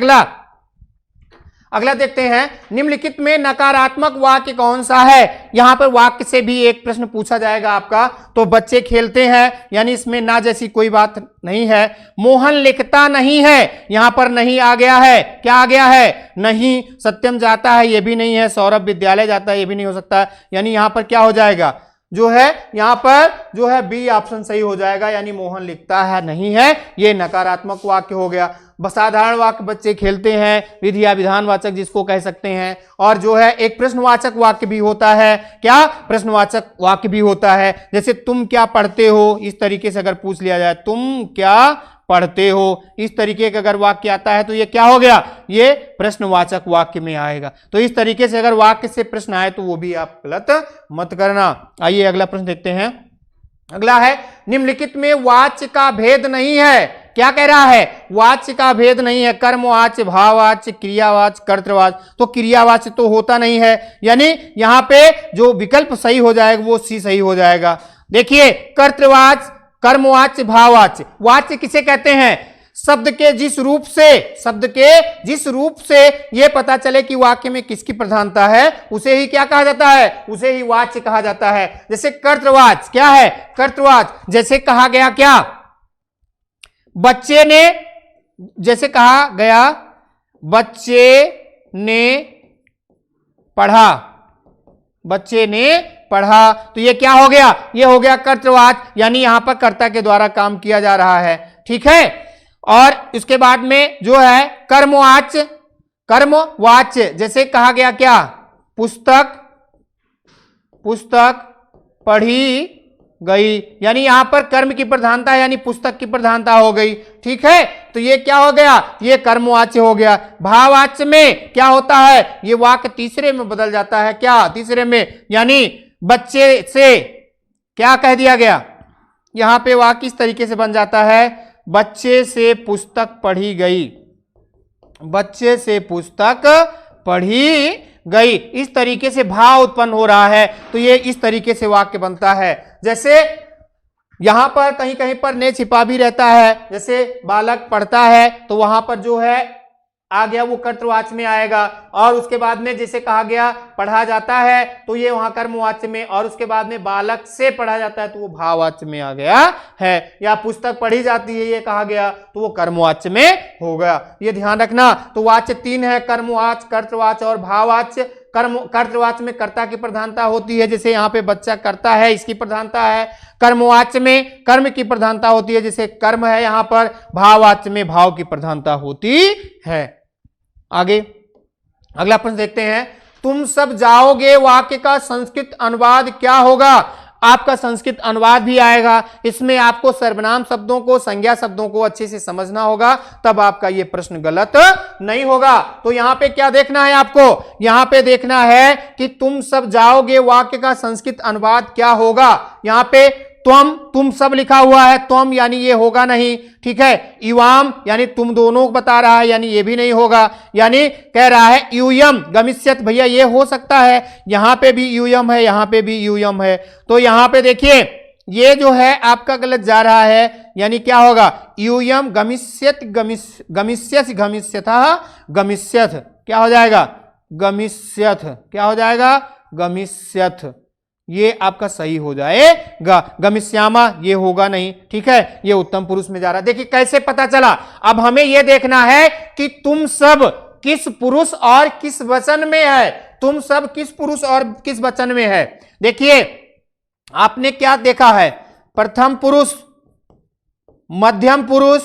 अगला देखते हैं, निम्नलिखित में नकारात्मक वाक्य कौन सा है? यहां पर वाक्य से भी एक प्रश्न पूछा जाएगा आपका। तो बच्चे खेलते हैं, यानी इसमें ना जैसी कोई बात नहीं है। मोहन लिखता नहीं है, यहां पर नहीं आ गया है। क्या आ गया है? नहीं। सत्यम जाता है, यह भी नहीं है। सौरभ विद्यालय जाता है, यह भी नहीं हो सकता। यानी यहां पर क्या हो जाएगा? जो है यहां पर जो है बी ऑप्शन सही हो जाएगा, यानी मोहन लिखता है नहीं है, ये नकारात्मक वाक्य हो गया। साधारण वाक्य बच्चे खेलते हैं, विधि या विधानवाचक जिसको कह सकते हैं। और जो है एक प्रश्नवाचक वाक्य भी होता है। क्या? प्रश्नवाचक वाक्य भी होता है। जैसे तुम क्या पढ़ते हो, इस तरीके से अगर पूछ लिया जाए, तुम क्या पढ़ते हो, इस तरीके का अगर वाक्य आता है तो ये क्या हो गया? ये प्रश्नवाचक वाक्य में आएगा। तो इस तरीके से अगर वाक्य से प्रश्न आए तो वो भी आप गलत मत करना। आइए अगला प्रश्न देखते हैं। अगला है, निम्नलिखित में वाच्य का भेद नहीं है। क्या कह रहा है? वाच्य का भेद नहीं है। कर्मवाच्य, भाववाच्य, क्रियावाच्य, कर्तृवाच्य। तो क्रियावाच्य तो होता नहीं है, यानी यहां पे जो विकल्प सही हो जाएगा वो सी सही हो जाएगा। देखिए कर्तृवाच्य, कर्मवाच्य, भाववाच्य। वाच्य किसे कहते हैं? शब्द के जिस रूप से यह पता चले कि वाक्य में किसकी प्रधानता है, उसे ही क्या कहा जाता है, उसे ही वाच्य कहा जाता है। जैसे कर्तृवाच्य क्या है, कर्तृवाच्य जैसे कहा गया क्या, बच्चे ने, जैसे कहा गया बच्चे ने पढ़ा, बच्चे ने पढ़ा, तो ये क्या हो गया, ये हो गया कर्तृवाच्य, यानी यहां पर कर्ता के द्वारा काम किया जा रहा है। ठीक है, और इसके बाद में जो है कर्मवाच्य, कर्मवाच्य जैसे कहा गया क्या, पुस्तक पढ़ी गई, यानी यहां पर कर्म की प्रधानता है, यानी पुस्तक की प्रधानता हो गई। ठीक है, तो ये क्या हो गया, ये कर्मवाच्य हो गया। भाववाच्य में क्या होता है, ये वाक्य तीसरे में बदल जाता है, क्या तीसरे में, यानी बच्चे से क्या कह दिया गया, यहां पे वाक्य इस तरीके से बन जाता है, बच्चे से पुस्तक पढ़ी गई, बच्चे से पुस्तक पढ़ी गई, इस तरीके से भाव उत्पन्न हो रहा है, तो ये इस तरीके से वाक्य बनता है। जैसे यहां पर कहीं कहीं पर ने छिपा भी रहता है, जैसे बालक पढ़ता है तो वहां पर जो है आ गया वो कर्तृवाच्य में आएगा, और उसके बाद में जैसे कहा गया पढ़ा जाता है तो ये वहां कर्मवाच्य में, और उसके बाद में बालक से पढ़ा जाता है तो वो भाववाच्य में आ गया है, या पुस्तक पढ़ी जाती है ये कहा गया तो वो कर्मवाच्य में होगा। ये ध्यान रखना। तो वाच्य तीन है, कर्मवाच्य, कर्तृवाच्य और भाववाच्य। कर्तृवाच्य में कर्ता की प्रधानता होती है, जैसे यहाँ पे बच्चा करता है इसकी प्रधानता है। कर्मवाच्य में कर्म की प्रधानता होती है, जैसे कर्म है यहाँ पर। भाववाच्य में भाव की प्रधानता होती है। आगे अगला प्रश्न देखते हैं, तुम सब जाओगे वाक्य का संस्कृत अनुवाद क्या होगा। आपका संस्कृत अनुवाद भी आएगा, इसमें आपको सर्वनाम शब्दों को, संज्ञा शब्दों को अच्छे से समझना होगा, तब आपका यह प्रश्न गलत नहीं होगा। तो यहां पे क्या देखना है आपको, यहां पे देखना है कि तुम सब जाओगे वाक्य का संस्कृत अनुवाद क्या होगा। यहां पे तुम सब लिखा हुआ है, तुम यानी ये होगा नहीं। ठीक है, युवाम यानी तुम दोनों को बता रहा है, यानी ये भी नहीं होगा। यानी कह रहा है यूयम गमिष्यत, भैया ये हो सकता है, यहां पे भी यूयम है, यहां पे भी यूयम है, तो यहां पे देखिए ये जो है आपका गलत जा रहा है, यानी क्या होगा, यूयम गमिष्यत गमिष्यत गमिष्यथ, क्या हो जाएगा, गमिष्यथ, क्या हो जाएगा, गमिष्यथ, ये आपका सही हो जाएगा। गमिष्यामा ये होगा नहीं। ठीक है, ये उत्तम पुरुष में जा रहा है। देखिए कैसे पता चला, अब हमें यह देखना है कि तुम सब किस पुरुष और किस वचन में है, तुम सब किस पुरुष और किस वचन में है। देखिए आपने क्या देखा है, प्रथम पुरुष, मध्यम पुरुष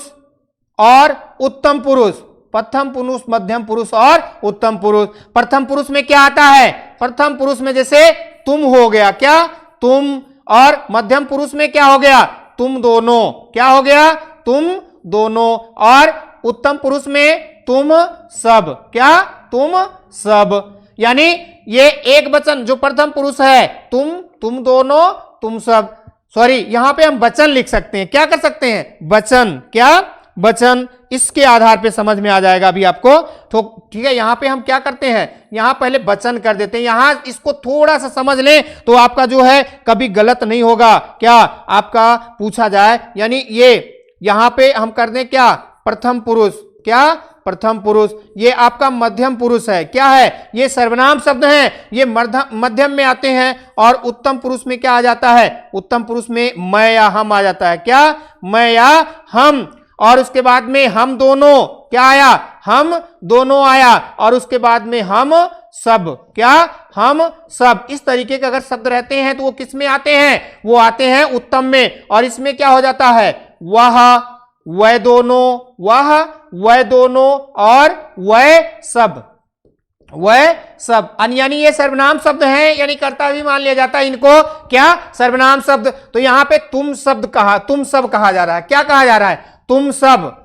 और उत्तम पुरुष, प्रथम पुरुष, मध्यम पुरुष और उत्तम पुरुष। प्रथम पुरुष में क्या आता है, प्रथम पुरुष में जैसे तुम हो गया, क्या तुम, और मध्यम पुरुष में क्या हो गया, तुम दोनों, क्या हो गया, तुम दोनों, और उत्तम पुरुष में तुम सब, क्या तुम सब। यानी ये एक वचन जो प्रथम पुरुष है, तुम दोनों, तुम सब, सॉरी यहां पे हम वचन लिख सकते हैं, क्या कर सकते हैं, वचन, क्या वचन, इसके आधार पे समझ में आ जाएगा अभी आपको। तो ठीक है, यहां पे हम क्या करते हैं, यहां पहले वचन कर देते हैं, यहां इसको थोड़ा सा समझ लें तो आपका जो है कभी गलत नहीं होगा, क्या आपका पूछा जाए। यानी ये यहां पे हम कर दें क्या, प्रथम पुरुष, क्या प्रथम पुरुष, ये आपका मध्यम पुरुष है, क्या है, ये सर्वनाम शब्द हैं, ये मध्यम में आते हैं, और उत्तम पुरुष में क्या आ जाता है, उत्तम पुरुष में मैं या हम आ जाता है, क्या मैं या हम, और उसके बाद में हम दोनों, क्या आया, हम दोनों आया, और उसके बाद में हम सब, क्या हम सब। इस तरीके के अगर शब्द रहते हैं तो वो किस में आते हैं, वो आते हैं उत्तम में, और इसमें क्या हो जाता है, वह दोनों, वह दोनों, और वह सब, वह सब। यानी ये सर्वनाम शब्द हैं, यानी कर्ता भी मान लिया जाता है इनको, क्या सर्वनाम शब्द। तो यहां पे तुम सब कहा जा रहा है, क्या कहा जा रहा है, तुम सब,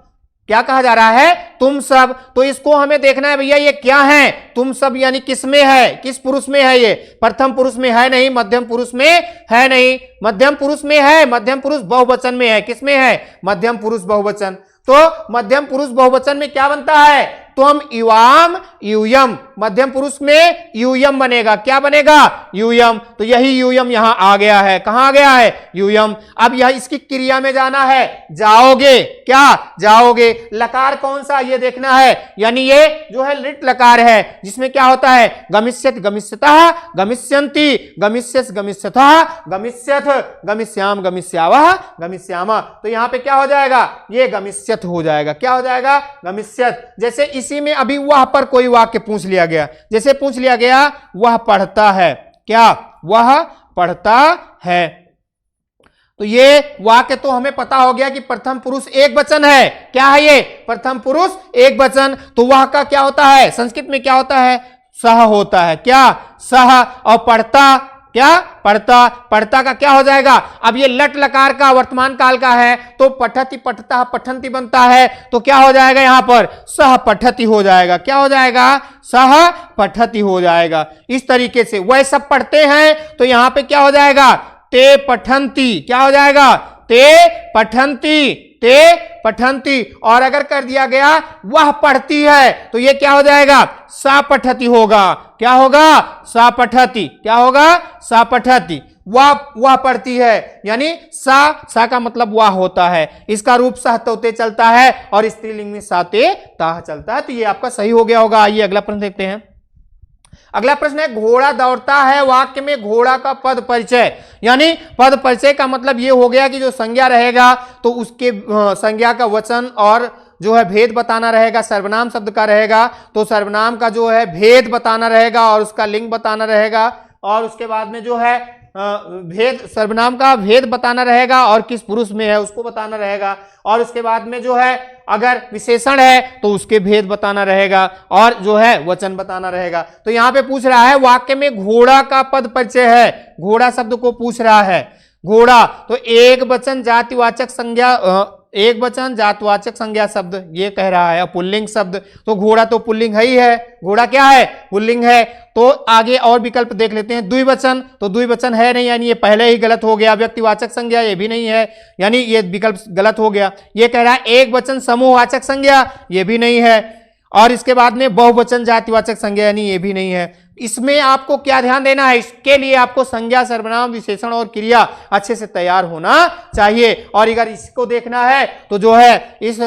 क्या कहा जा रहा है, तुम सब। तो इसको हमें देखना है भैया ये क्या है, तुम सब यानी किस में है, किस पुरुष में है, ये प्रथम पुरुष में है नहीं, मध्यम पुरुष में है नहीं, मध्यम पुरुष में है, मध्यम पुरुष बहुवचन में है, किस में है, मध्यम पुरुष बहुवचन। तो मध्यम पुरुष बहुवचन में क्या बनता है, तुम युवाम यूयम, मध्यम पुरुष में यूयम बनेगा। क्या बनेगा? यूयम। तो यही यूयम यहां आ गया है। कहां आ गया है? यूयम। अब यह इसकी क्रिया में जाना है, जाओगे। क्या? जाओगे। लकार कौन सा ये देखना है, यानी ये जो है लिट लकार है, जिसमें क्या होता है? गमिष्यत गमिष्यतः, गमिष्यन्ति, गमिष्यस गमिष्यतः, गमिष्यथ, गमिष्याम गमिष्यावः, गमिष्यामा। तो यहां पे क्या हो जाएगा? ये गमिष्यत हो जाएगा। क्या हो जाएगा? गमिष्यत। जैसे इसी में अभी वह पर कोई वाक्य पूछ लिया गया, जैसे पूछ लिया गया वह पढ़ता है। क्या? वह पढ़ता है। तो ये वाक्य तो हमें पता हो गया कि प्रथम पुरुष एक वचन है। क्या है ये? प्रथम पुरुष एक वचन। तो वह का क्या होता है? संस्कृत में क्या होता है? सह होता है। क्या? सह। और पढ़ता, क्या? पढ़ता। पढ़ता का क्या हो जाएगा? अब ये लट लकार का वर्तमान काल का है, तो पठति पठता पठंती बनता है, तो क्या हो जाएगा? यहां पर सह पठति हो जाएगा। क्या हो जाएगा? सह पठति हो जाएगा। इस तरीके से वह सब पढ़ते हैं, तो यहां पे क्या हो जाएगा? ते पठंती। क्या हो जाएगा? ते पठंती, ते पठंती। और अगर कर दिया गया वह पढ़ती है, तो ये क्या हो जाएगा? सा पठति होगा। क्या होगा? सा पठति। क्या होगा? सा पठति। वह पढ़ती है, यानी सा का मतलब वह होता है। इसका रूप सह तोते चलता है और स्त्रीलिंग में साते ताह चलता है। तो ये आपका सही हो गया होगा। आइए अगला प्रश्न देखते हैं। अगला प्रश्न है, घोड़ा दौड़ता है, वाक्य में घोड़ा का पद परिचय। यानी पद परिचय का मतलब ये हो गया कि जो संज्ञा रहेगा तो उसके संज्ञा का वचन और जो है भेद बताना रहेगा। सर्वनाम शब्द का रहेगा तो सर्वनाम का जो है भेद बताना रहेगा और उसका लिंग बताना रहेगा। और उसके बाद में जो है भेद, सर्वनाम का भेद बताना रहेगा और किस पुरुष में है उसको बताना रहेगा। और उसके बाद में जो है अगर विशेषण है तो उसके भेद बताना रहेगा और जो है वचन बताना रहेगा। तो यहां पे पूछ रहा है वाक्य में घोड़ा का पद परिचय है, घोड़ा शब्द को पूछ रहा है। घोड़ा तो एक वचन जातिवाचक संज्ञा, एक वचन जातवाचक संज्ञा शब्द ये कह रहा है। पुल्लिंग शब्द, तो घोड़ा तो पुल्लिंग ही है। घोड़ा क्या है? पुल्लिंग है। तो आगे और विकल्प देख लेते हैं। द्विवचन, तो द्विवचन है नहीं, यानी ये पहले ही गलत हो गया। व्यक्तिवाचक संज्ञा ये भी नहीं है, यानी ये विकल्प गलत हो गया। ये कह रहा है एक वचन समूहवाचक संज्ञा, ये भी नहीं है। और इसके बाद में बहुवचन जातिवाचक संज्ञा, यानी ये भी नहीं है। इसमें आपको क्या ध्यान देना है? इसके लिए आपको संज्ञा, सर्वनाम, विशेषण और क्रिया अच्छे से तैयार होना चाहिए। और अगर इसको देखना है तो जो है इस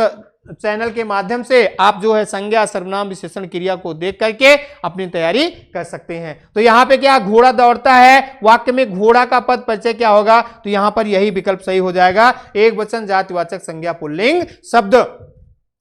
चैनल के माध्यम से आप जो है संज्ञा, सर्वनाम, विशेषण, क्रिया को देख करके अपनी तैयारी कर सकते हैं। तो यहां पे क्या? घोड़ा दौड़ता है, वाक्य में घोड़ा का पद परिचय क्या होगा? तो यहां पर यही विकल्प सही हो जाएगा, एक वचन जातिवाचक संज्ञा पुल्लिंग शब्द।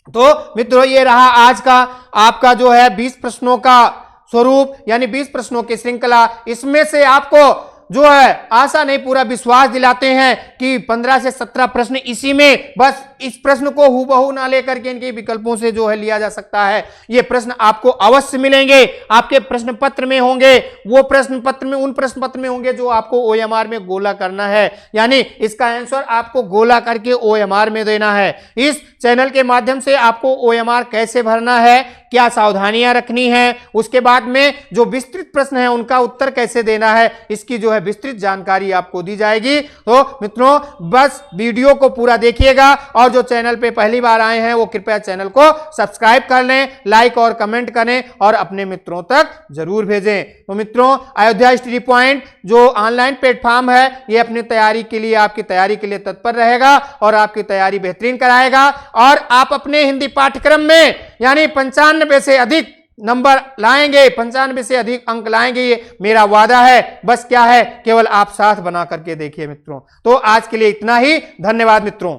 तो मित्रों ये रहा आज का आपका जो है 20 प्रश्नों का स्वरूप, यानी 20 प्रश्नों की श्रृंखला। इसमें से आपको जो है आशा नहीं पूरा विश्वास दिलाते हैं कि 15 से 17 प्रश्न इसी में, बस इस प्रश्न को हूबहू ना लेकर के इनके विकल्पों से जो है लिया जा सकता है। ये प्रश्न आपको अवश्य मिलेंगे, आपके प्रश्न पत्र में होंगे। वो प्रश्न पत्र में, उन प्रश्न पत्र में होंगे जो आपको OMR में गोला करना है, यानी इसका आंसर आपको गोला करके OMR में देना है। इस चैनल के माध्यम से आपको OMR कैसे भरना है, क्या सावधानियां रखनी है, उसके बाद में जो विस्तृत प्रश्न है उनका उत्तर कैसे देना है, इसकी जो है विस्तृत जानकारी आपको दी जाएगी। तो मित्रों बस वीडियो को पूरा देखिएगा और जो चैनल पे पहली बार आए हैं वो कृपया चैनल को सब्सक्राइब कर लें, लाइक और कमेंट करें और अपने मित्रों तक जरूर भेजें। तो मित्रों अयोध्या स्टडी पॉइंट जो ऑनलाइन प्लेटफॉर्म है ये अपनी तैयारी के लिए, आपकी तैयारी के लिए तत्पर रहेगा और आपकी तैयारी बेहतरीन कराएगा। और आप अपने हिंदी पाठ्यक्रम में यानी 95 से अधिक नंबर लाएंगे, 95 से अधिक अंक लाएंगे, ये मेरा वादा है। बस क्या है, केवल आप साथ बना करके देखिए मित्रों। तो आज के लिए इतना ही, धन्यवाद मित्रों।